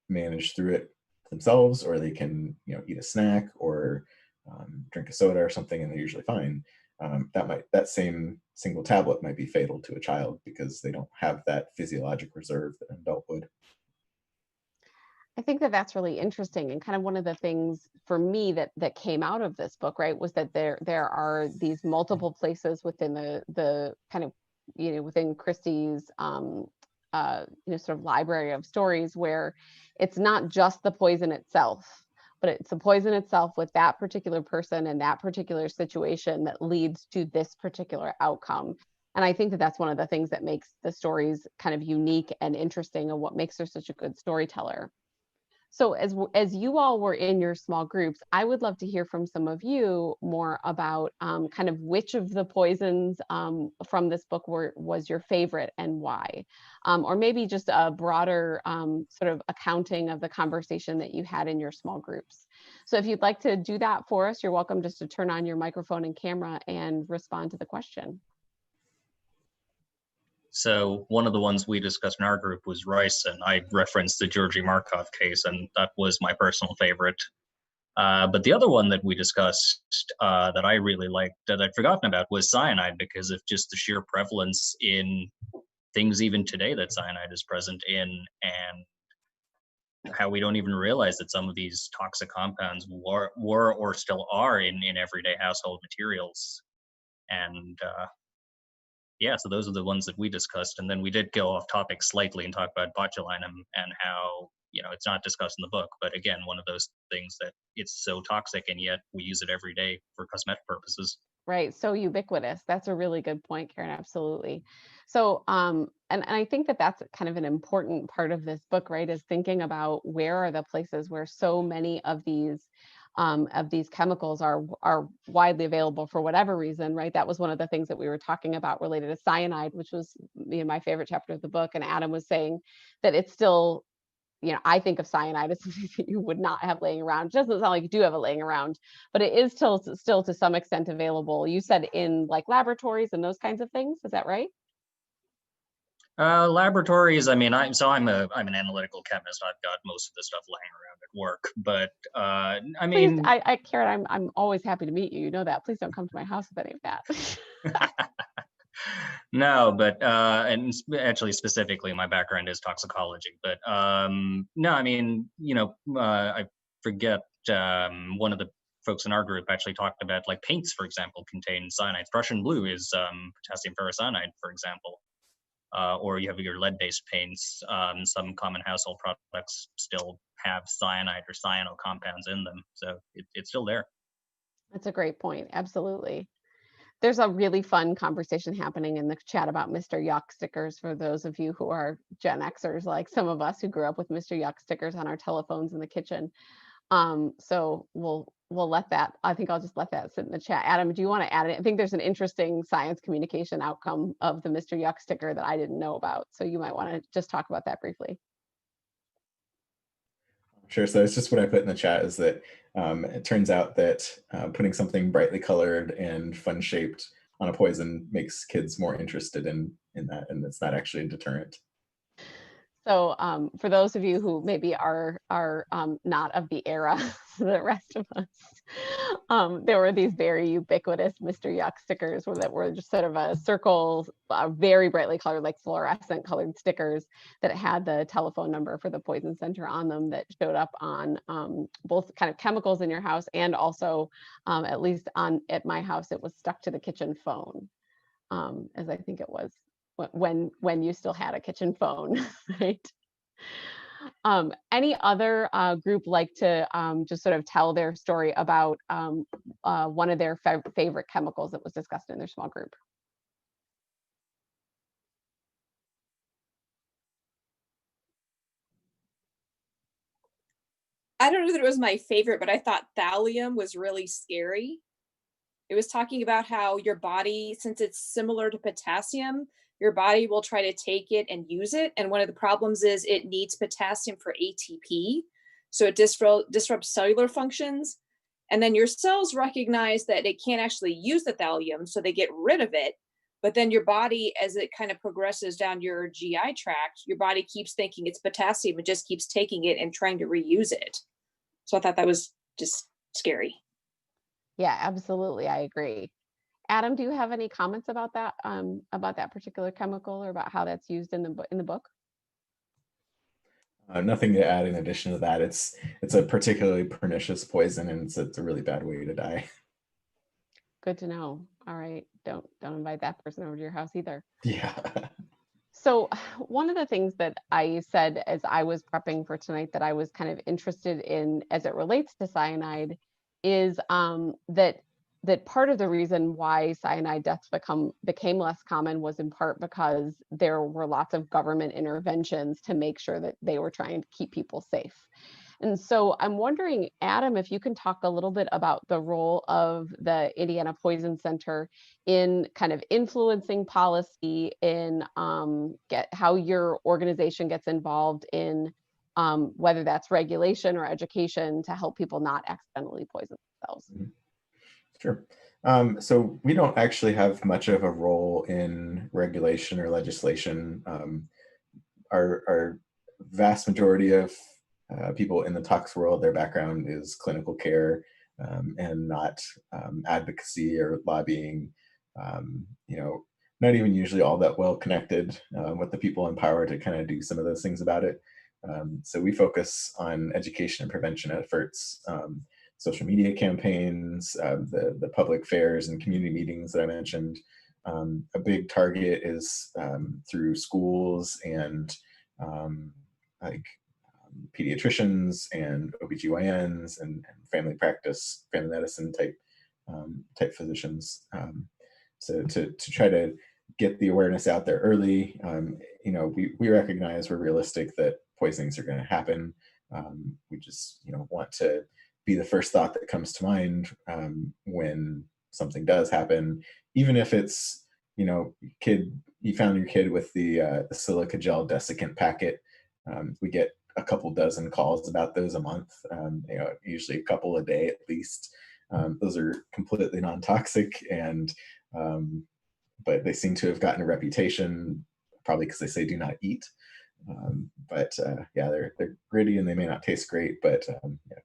manage through it themselves, or they can eat a snack or drink a soda or something, and they're usually fine. That same single tablet might be fatal to a child because they don't have that physiologic reserve that an adult would. I think that that's really interesting, and kind of one of the things for me that came out of this book, right, was that there are these multiple places within the kind of, within Christie's sort of library of stories where it's not just the poison itself, but it's the poison itself with that particular person and that particular situation that leads to this particular outcome. And I think that that's one of the things that makes the stories kind of unique and interesting, and what makes her such a good storyteller. So as you all were in your small groups, I would love to hear from some of you more about kind of which of the poisons from this book was your favorite and why, or maybe just a broader sort of accounting of the conversation that you had in your small groups. So if you'd like to do that for us, you're welcome just to turn on your microphone and camera and respond to the question. So one of the ones we discussed in our group was ricin. I referenced the Georgy Markov case, and that was my personal favorite. But the other one that we discussed that I really liked, that I'd forgotten about, was cyanide, because of just the sheer prevalence in things even today that cyanide is present in, and how we don't even realize that some of these toxic compounds were or still are in everyday household materials. And yeah, so those are the ones that we discussed. And then we did go off topic slightly and talk about botulinum and how, it's not discussed in the book, but again, one of those things that it's so toxic and yet we use it every day for cosmetic purposes. Right, so ubiquitous. That's a really good point, Karen, absolutely. So, and I think that that's kind of an important part of this book, right, is thinking about where are the places where so many of these chemicals are widely available for whatever reason, right? That was one of the things that we were talking about related to cyanide, which was my favorite chapter of the book. And Adam was saying that it's still, I think of cyanide as something that you would not have laying around. It doesn't sound like you do have it laying around, but it is still to some extent available. You said in like laboratories and those kinds of things. Is that right? Laboratories, I mean, I'm an analytical chemist. I've got most of the stuff laying around at work, but I mean, please, Karen, I'm always happy to meet you. You know that. Please don't come to my house with any of that. No, but and actually specifically my background is toxicology, but no, I mean, I forget, one of the folks in our group actually talked about, like, paints, for example, contain cyanide. Prussian blue is potassium ferrocyanide, for example. Or you have your lead-based paints. Some common household products still have cyanide or cyano compounds in them, so it's still there. That's a great point. Absolutely. There's a really fun conversation happening in the chat about Mr. Yuck stickers for those of you who are Gen Xers, like some of us who grew up with Mr. Yuck stickers on our telephones in the kitchen. So we'll let that, I think I'll just let that sit in the chat. Adam, do you want to add it? I think there's an interesting science communication outcome of the Mr. Yuck sticker that I didn't know about. So you might want to just talk about that briefly. Sure. So it's just what I put in the chat is that it turns out that putting something brightly colored and fun shaped on a poison makes kids more interested in that, and it's not actually a deterrent. So for those of you who maybe are not of the era, the rest of us, there were these very ubiquitous Mr. Yuck stickers that were just sort of a circle, very brightly colored, like fluorescent colored stickers that had the telephone number for the poison center on them, that showed up on both kind of chemicals in your house, and also, at least at my house, it was stuck to the kitchen phone, as I think it was when you still had a kitchen phone, right? Any other group like to just sort of tell their story about one of their favorite chemicals that was discussed in their small group? I don't know that it was my favorite, but I thought thallium was really scary. It was talking about how your body, since it's similar to potassium, your body will try to take it and use it. And one of the problems is it needs potassium for ATP. So it disrupts cellular functions. And then your cells recognize that it can't actually use the thallium, so they get rid of it. But then your body, as it kind of progresses down your GI tract, your body keeps thinking it's potassium and just keeps taking it and trying to reuse it. So I thought that was just scary. Yeah, absolutely. I agree. Adam, do you have any comments about that particular chemical, or about how that's used in the book? Nothing to add in addition to that. It's a particularly pernicious poison, and it's a really bad way to die. Good to know. All right. Don't invite that person over to your house either. Yeah. So one of the things that I said as I was prepping for tonight that I was kind of interested in as it relates to cyanide is that part of the reason why cyanide deaths became less common was in part because there were lots of government interventions to make sure that they were trying to keep people safe. And so I'm wondering, Adam, if you can talk a little bit about the role of the Indiana Poison Center in kind of influencing policy, in how your organization gets involved in whether that's regulation or education to help people not accidentally poison themselves. Sure. So we don't actually have much of a role in regulation or legislation. Our vast majority of people in the tox world, their background is clinical care and not advocacy or lobbying. Not even usually all that well connected with the people in power to kind of do some of those things about it. So we focus on education and prevention efforts, social media campaigns, the public fairs and community meetings that I mentioned. A big target is through schools and pediatricians and OBGYNs and family practice, family medicine type physicians. So to try to get the awareness out there early. We recognize, we're realistic that poisonings are going to happen. We just want to be the first thought that comes to mind when something does happen, even if it's you found your kid with the silica gel desiccant packet. We get a couple dozen calls about those a month, usually a couple a day at least. Those are completely non-toxic, and but they seem to have gotten a reputation, probably because they say do not eat. They're gritty and they may not taste great, but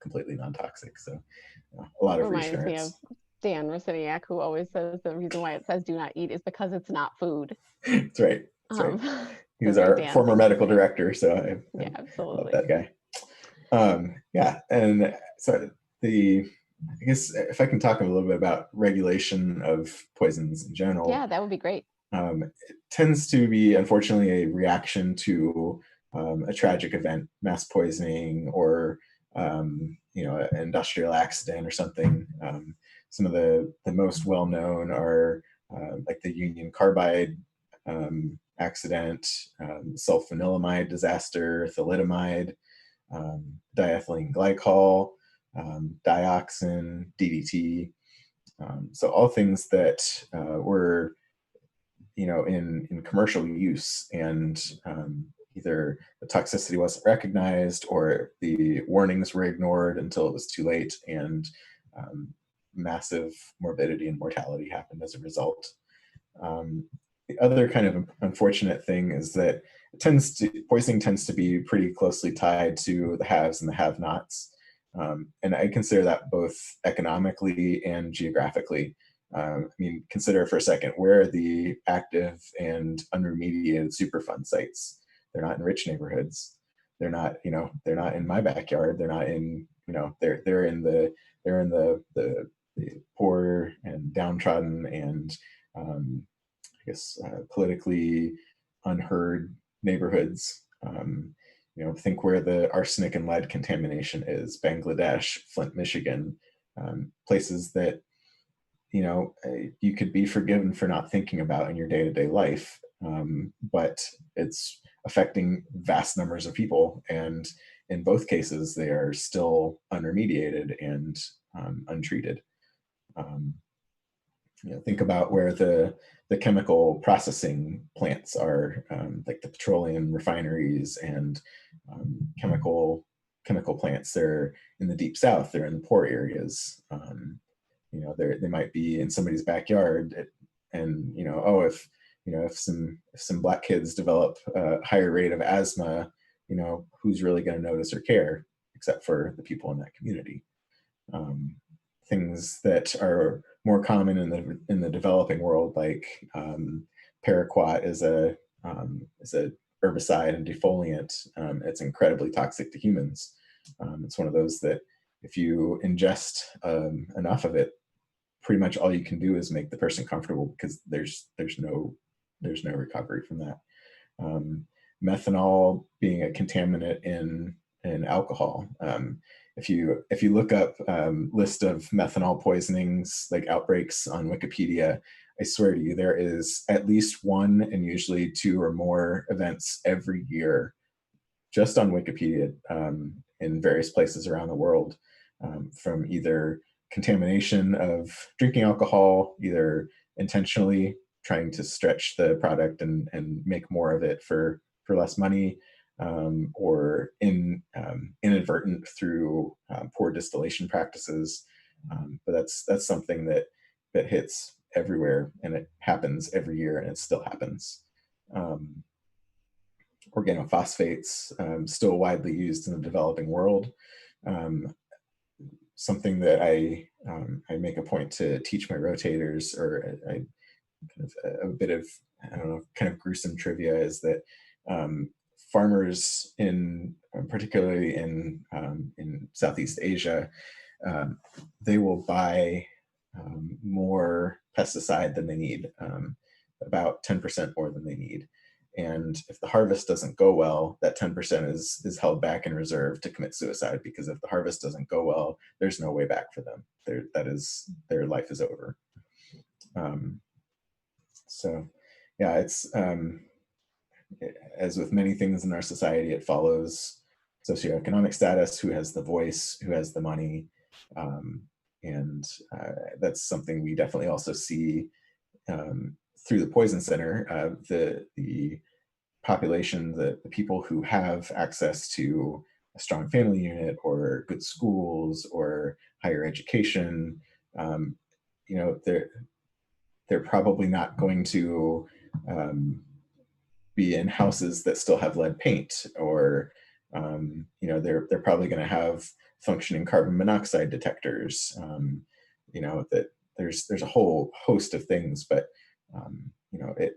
completely non-toxic. So a lot of reminds reassurance. Me of Dan Rosiniak, who always says the reason why it says do not eat is because it's not food. That's right. Right. He was so our Dan, former medical director, so I absolutely love that guy. And so I guess if I can talk a little bit about regulation of poisons in general. Yeah, that would be great. It tends to be, unfortunately, a reaction to a tragic event, mass poisoning, or an industrial accident or something. Some of the most well-known are like the Union Carbide accident, sulfanilamide disaster, thalidomide, diethylene glycol, dioxin, DDT. So all things that were in commercial use, and either the toxicity wasn't recognized or the warnings were ignored until it was too late, and massive morbidity and mortality happened as a result. The other kind of unfortunate thing is that poisoning tends to be pretty closely tied to the haves and the have-nots. And I consider that both economically and geographically. Consider for a second, where are the active and unremediated Superfund sites? They're not in rich neighborhoods. They're not in my backyard. They're not in, they're in the poor and downtrodden and politically unheard neighborhoods. Think where the arsenic and lead contamination is: Bangladesh, Flint, Michigan, places that you could be forgiven for not thinking about in your day-to-day life, but it's affecting vast numbers of people, and in both cases they are still unremediated and untreated. Think about where the chemical processing plants are, like the petroleum refineries and chemical plants. They're in the deep south. They're in the poor areas. They might be in somebody's backyard, and if some black kids develop a higher rate of asthma, who's really going to notice or care except for the people in that community. Things that are more common in the developing world, like paraquat is a herbicide and defoliant. It's incredibly toxic to humans. It's one of those that if you ingest enough of it, pretty much all you can do is make the person comfortable, because there's no recovery from that. Methanol being a contaminant in alcohol. If you look up list of methanol poisonings, like outbreaks on Wikipedia, I swear to you, there is at least one and usually two or more events every year just on Wikipedia in various places around the world, from either contamination of drinking alcohol, either intentionally trying to stretch the product and make more of it for less money, or inadvertent through poor distillation practices. But that's something that hits everywhere, and it happens every year, and it still happens. Organophosphates, still widely used in the developing world. Something that I make a point to teach my rotators, or I kind of a bit of, I don't know, kind of gruesome trivia, is that farmers particularly in Southeast Asia, they will buy more pesticide than they need, about 10% more than they need. And if the harvest doesn't go well, that 10% is held back in reserve to commit suicide, because if the harvest doesn't go well, there's no way back for them. Their life is over. So yeah, it's as with many things in our society, it follows socioeconomic status, who has the voice, who has the money. And that's something we definitely also see through the Poison Center. The population, the people who have access to a strong family unit or good schools or higher education, they're probably not going to be in houses that still have lead paint, or they're probably going to have functioning carbon monoxide detectors. That there's a whole host of things, but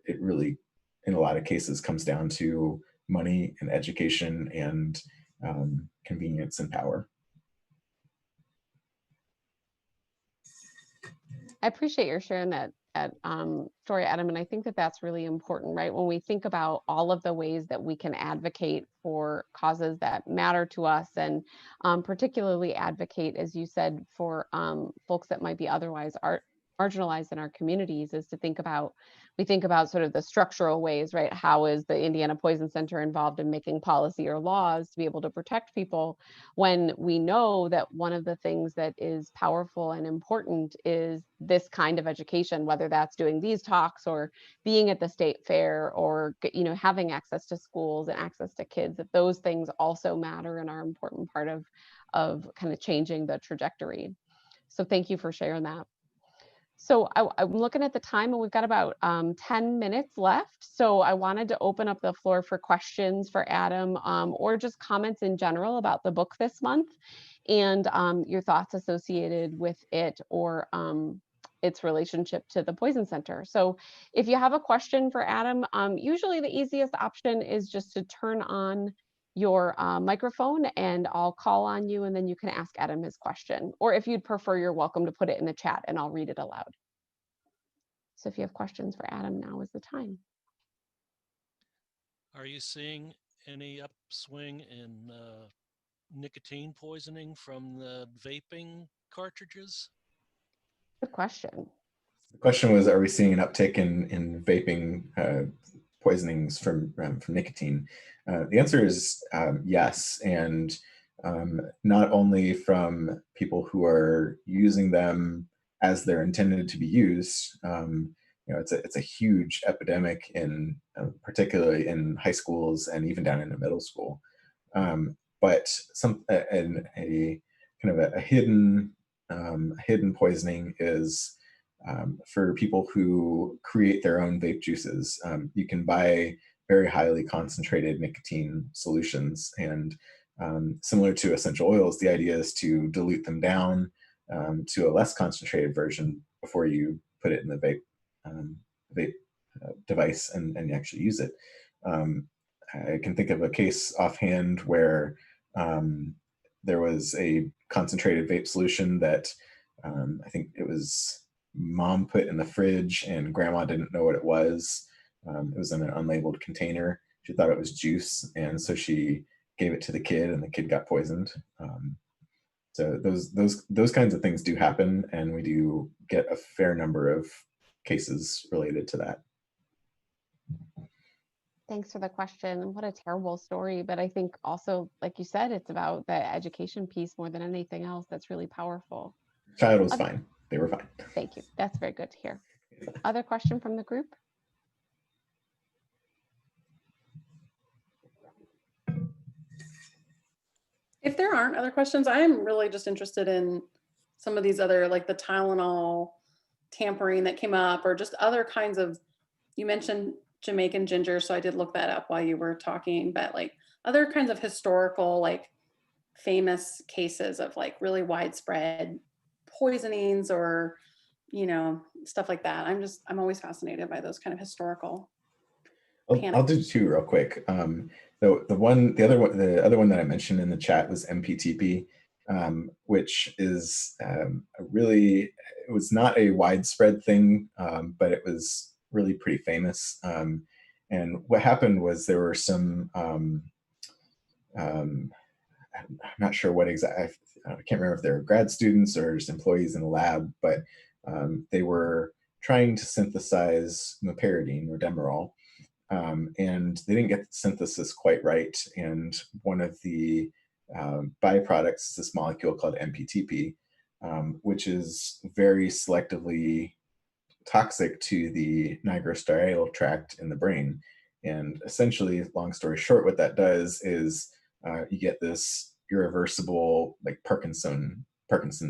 it really, in a lot of cases, comes down to money and education and convenience and power. I appreciate your sharing that story, Adam, and I think that that's really important, right? When we think about all of the ways that we can advocate for causes that matter to us, and particularly advocate, as you said, for folks that might be otherwise marginalized in our communities, is to think about sort of the structural ways, right? How is the Indiana Poison Center involved in making policy or laws to be able to protect people, when we know that one of the things that is powerful and important is this kind of education, whether that's doing these talks or being at the state fair, or having access to schools and access to kids, that those things also matter and are an important part of kind of changing the trajectory. So thank you for sharing that. So I'm looking at the time, and we've got about 10 minutes left. So I wanted to open up the floor for questions for Adam, or just comments in general about the book this month, and your thoughts associated with it, or its relationship to the Poison Center. So if you have a question for Adam, usually the easiest option is just to turn on your microphone, and I'll call on you, and then you can ask Adam his question. Or if you'd prefer, you're welcome to put it in the chat and I'll read it aloud. So if you have questions for Adam, now is the time. Are you seeing any upswing in nicotine poisoning from the vaping cartridges? Good question. The question was, are we seeing an uptick in vaping poisonings from nicotine? The answer is yes, and not only from people who are using them as they're intended to be used. It's a huge epidemic particularly in high schools and even down into middle school. But a kind of a hidden poisoning is for people who create their own vape juices. You can buy very highly concentrated nicotine solutions, and similar to essential oils, the idea is to dilute them down to a less concentrated version before you put it in the vape device and actually use it. I can think of a case offhand where there was a concentrated vape solution that I think it was mom put in the fridge and grandma didn't know what it was. It was in an unlabeled container. She thought it was juice, and so she gave it to the kid, and the kid got poisoned. So those kinds of things do happen, and we do get a fair number of cases related to that. Thanks for the question. What a terrible story. But I think also, like you said, it's about the education piece more than anything else. That's really powerful. Child was fine. They were fine. Thank you. That's very good to hear. Other question from the group? If there aren't other questions, I am really just interested in some of these other, like the Tylenol tampering that came up, or just other kinds of, you mentioned Jamaican ginger, so I did look that up while you were talking, but like other kinds of historical, like famous cases of like really widespread poisonings, or, you know, stuff like that. I'm always fascinated by those kind of historical. I'll do two real quick. The other one that I mentioned in the chat was MPTP, which is it was not a widespread thing, but it was really pretty famous. And what happened was there were some, I'm not sure what I can't remember if they were grad students or just employees in the lab, but they were trying to synthesize meperidine or Demerol. And they didn't get the synthesis quite right. And one of the byproducts is this molecule called MPTP, which is very selectively toxic to the nigrostriatal tract in the brain. And essentially, long story short, what that does is you get this irreversible, like Parkinson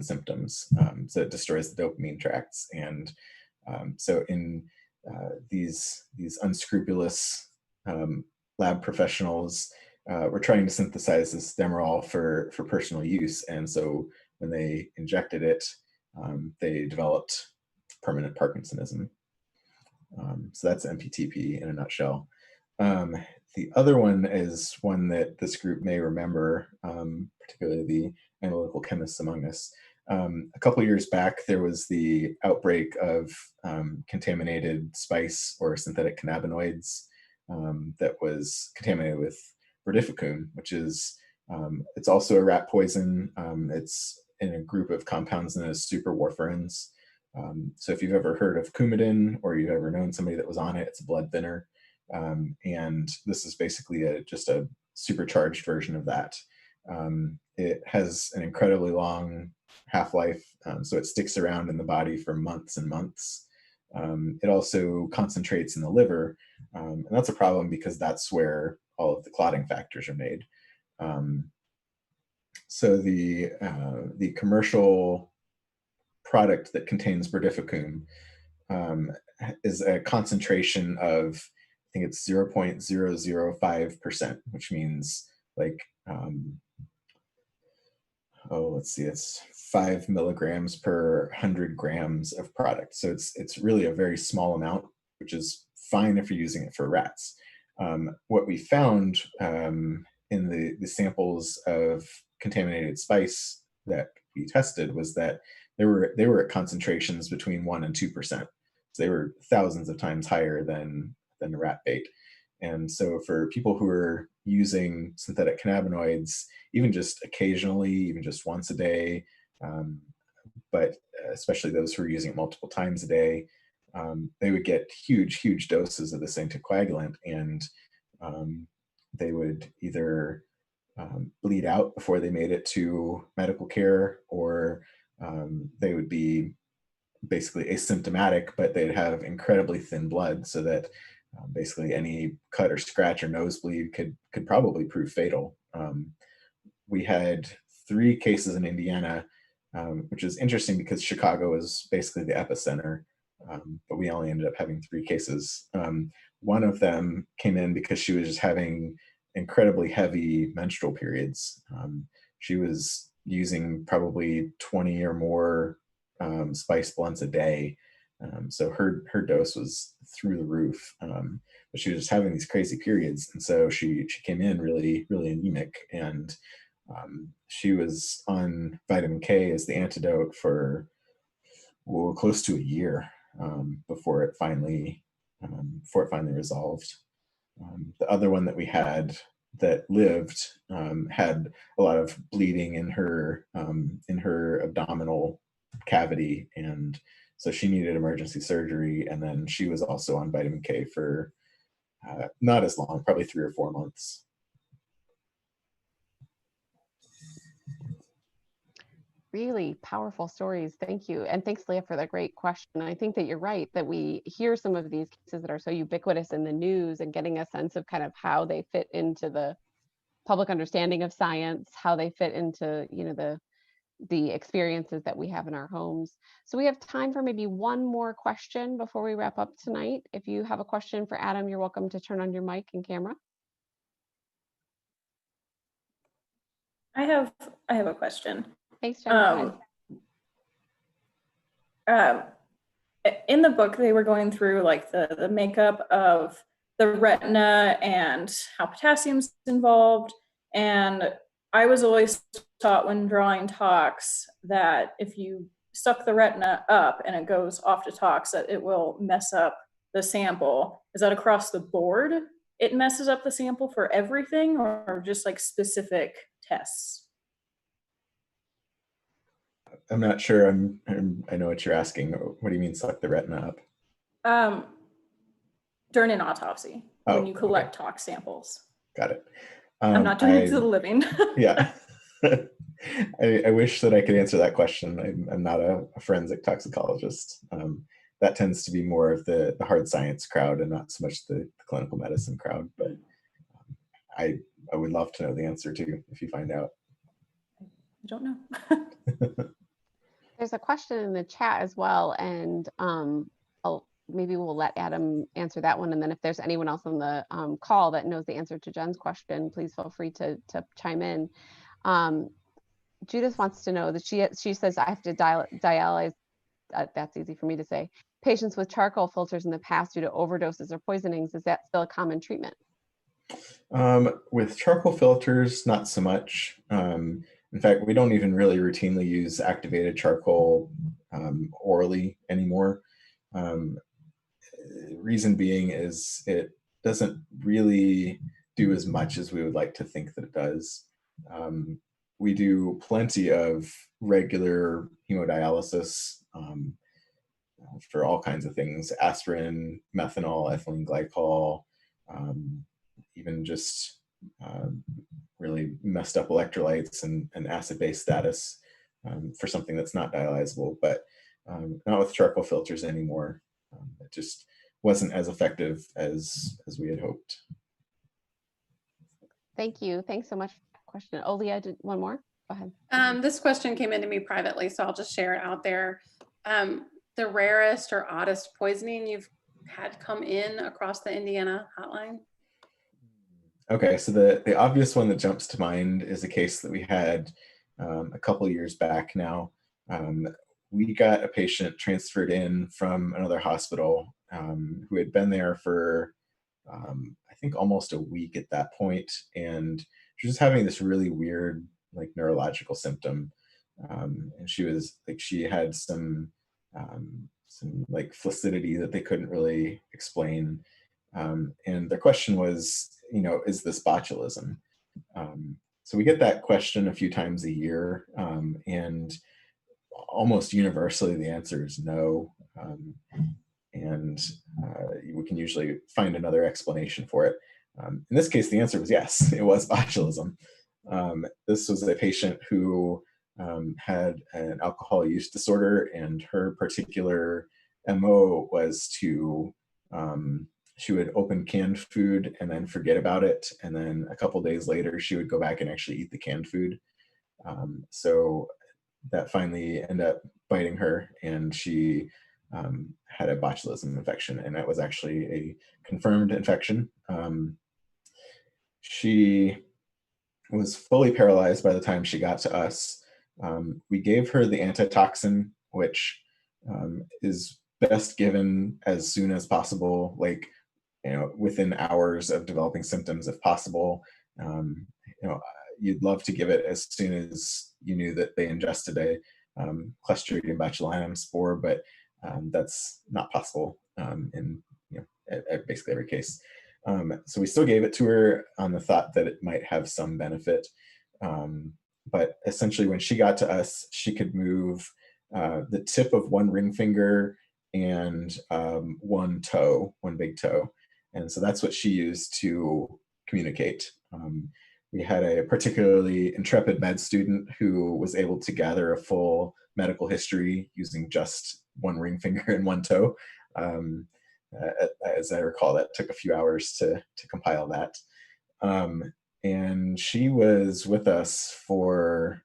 symptoms. So it destroys the dopamine tracts. And so in these unscrupulous lab professionals were trying to synthesize this Demerol for personal use, and so when they injected it, they developed permanent Parkinsonism. So that's MPTP in a nutshell. The other one is one that this group may remember, particularly the analytical chemists among us. A couple of years back, there was the outbreak of contaminated spice or synthetic cannabinoids that was contaminated with verdificum, which is, it's also a rat poison. It's in a group of compounds known as superwarfarins. So if you've ever heard of Coumadin, or you've ever known somebody that was on it, it's a blood thinner. And this is basically just a supercharged version of that. It has an incredibly long half-life, so it sticks around in the body for months and months. It also concentrates in the liver, and that's a problem because that's where all of the clotting factors are made. So the commercial product that contains verdificum is a concentration of, I think it's 0.005%, which means like, let's see, it's 5 milligrams per 100 grams of product. So it's really a very small amount, which is fine if you're using it for rats. What we found in the samples of contaminated spice that we tested was that they were at concentrations between 1 and 2%. So they were thousands of times higher than the rat bait. And so for people who are using synthetic cannabinoids, even just occasionally, even just once a day, but especially those who are using it multiple times a day, they would get huge doses of this anticoagulant, and they would either bleed out before they made it to medical care, or they would be basically asymptomatic, but they'd have incredibly thin blood, so that basically any cut or scratch or nosebleed could probably prove fatal. We had 3 cases in Indiana, which is interesting because Chicago is basically the epicenter, but we only ended up having 3 cases. One of them came in because she was just having incredibly heavy menstrual periods. She was using probably 20 or more spice blunts a day, So her dose was through the roof, but she was just having these crazy periods. And so she came in really, really anemic, and she was on vitamin K as the antidote for close to a year before it finally resolved. The other one that we had that lived had a lot of bleeding in her abdominal cavity, and so she needed emergency surgery. And then she was also on vitamin K for not as long, probably 3 or 4 months. Really powerful stories. Thank you. And thanks, Leah, for that great question. I think that you're right, that we hear some of these cases that are so ubiquitous in the news, and getting a sense of kind of how they fit into the public understanding of science, how they fit into, the experiences that we have in our homes. So we have time for maybe one more question before we wrap up tonight. If you have a question for Adam, you're welcome to turn on your mic and camera. I have a question. Thanks, Jen. In the book, they were going through like the makeup of the retina and how potassium's involved. And I was always taught when drawing tox that if you suck the retina up and it goes off to tox, that it will mess up the sample. Is that across the board? It messes up the sample for everything, or just like specific tests? I'm not sure. I know what you're asking. What do you mean suck the retina up? During an autopsy, when you collect okay. tox samples. Got it. I'm not doing it to the living. Yeah. I wish that I could answer that question. I'm not a forensic toxicologist. That tends to be more of the hard science crowd and not so much the clinical medicine crowd. But I would love to know the answer too, if you find out. I don't know. There's a question in the chat as well, and maybe we'll let Adam answer that one. And then if there's anyone else on the call that knows the answer to Jen's question, please feel free to chime in. Judith wants to know that she says, I have to dialyze, that's easy for me to say, patients with charcoal filters in the past due to overdoses or poisonings. Is that still a common treatment? With charcoal filters, not so much. In fact, we don't even really routinely use activated charcoal orally anymore. Reason being is it doesn't really do as much as we would like to think that it does. We do plenty of regular hemodialysis for all kinds of things: aspirin, methanol, ethylene glycol, even just really messed up electrolytes and acid-base status for something that's not dialyzable, but not with charcoal filters anymore. It just wasn't as effective as we had hoped. Thank you. Thanks so much for that question. Leah, one more? Go ahead. This question came into me privately, so I'll just share it out there. The rarest or oddest poisoning you've had come in across the Indiana hotline? Okay, so the obvious one that jumps to mind is a case that we had a couple years back now. We got a patient transferred in from another hospital who had been there for, I think, almost a week at that point, and she was having this really weird, like, neurological symptom, and she had some like flaccidity that they couldn't really explain, and the question was, is this botulism? So we get that question a few times a year, and almost universally the answer is no, and we can usually find another explanation for it. In this case, the answer was yes, it was botulism. This was a patient who had an alcohol use disorder, and her particular MO was to she would open canned food and then forget about it, and then a couple days later she would go back and actually eat the canned food. So that finally ended up biting her, and she had a botulism infection, and that was actually a confirmed infection. She was fully paralyzed by the time she got to us. We gave her the antitoxin, which is best given as soon as possible, like, within hours of developing symptoms if possible. You'd love to give it as soon as you knew that they ingested a Clostridium botulinum spore, but that's not possible in at basically every case. So we still gave it to her on the thought that it might have some benefit. But essentially, when she got to us, she could move the tip of one ring finger and one big toe. And so that's what she used to communicate. We had a particularly intrepid med student who was able to gather a full medical history using just one ring finger and one toe. As I recall, that took a few hours to compile that. And she was with us for,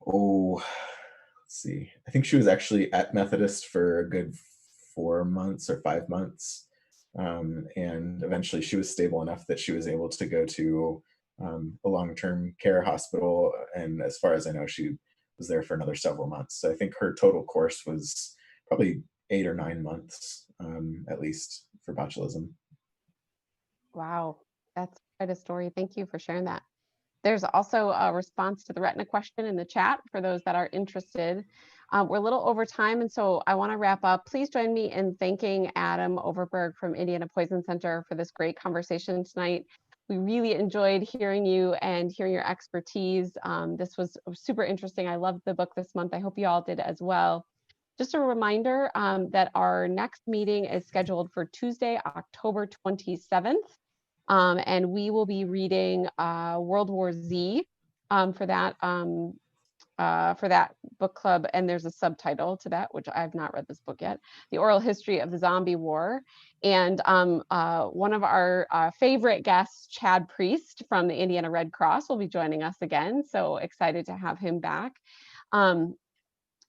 let's see, I think she was actually at Methodist for a good 4 months or 5 months. And eventually she was stable enough that she was able to go to a long-term care hospital. And as far as I know, she was there for another several months. So I think her total course was probably 8 or 9 months, at least, for botulism. Wow, that's quite a story. Thank you for sharing that. There's also a response to the retina question in the chat for those that are interested. We're a little over time, and so I want to wrap up. Please join me in thanking Adam Overberg from Indiana Poison Center for this great conversation tonight. We really enjoyed hearing you and hearing your expertise. This was super interesting. I loved the book this month. I hope you all did as well. Just a reminder that our next meeting is scheduled for Tuesday, October 27th. And we will be reading World War Z for that book club. And there's a subtitle to that, which I have not read this book yet, The Oral History of the Zombie War. And one of our favorite guests, Chad Priest from the Indiana Red Cross, will be joining us again. So excited to have him back.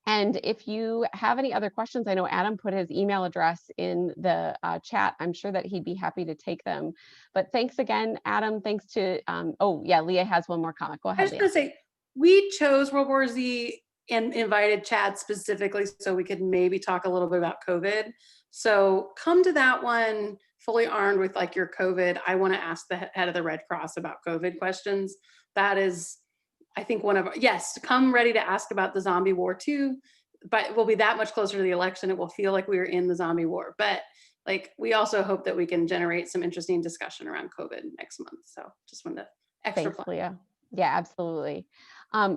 And if you have any other questions, I know Adam put his email address in the chat. I'm sure that he'd be happy to take them. But thanks again, Adam. Thanks to, Leah has one more comment. Go ahead, I was going to say, we chose World War Z and invited Chad specifically so we could maybe talk a little bit about COVID. So come to that one fully armed with like your COVID. I want to ask the head of the Red Cross about COVID questions. That is, I think come ready to ask about the zombie war too, but we'll be that much closer to the election. It will feel like we are in the zombie war, but like, we also hope that we can generate some interesting discussion around COVID next month. So just wanted to extra Thanks, Leah. Yeah, absolutely.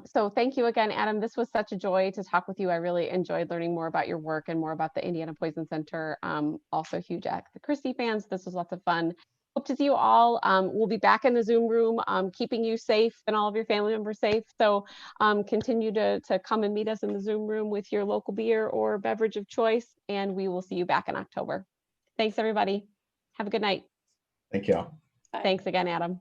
So thank you again, Adam. This was such a joy to talk with you. I really enjoyed learning more about your work and more about the Indiana Poison Center. Also huge Agatha Christie fans. This was lots of fun. Hope to see you all. We'll be back in the Zoom room, keeping you safe and all of your family members safe. So continue to come and meet us in the Zoom room with your local beer or beverage of choice, and we will see you back in October. Thanks, everybody. Have a good night. Thank you all. Thanks again, Adam.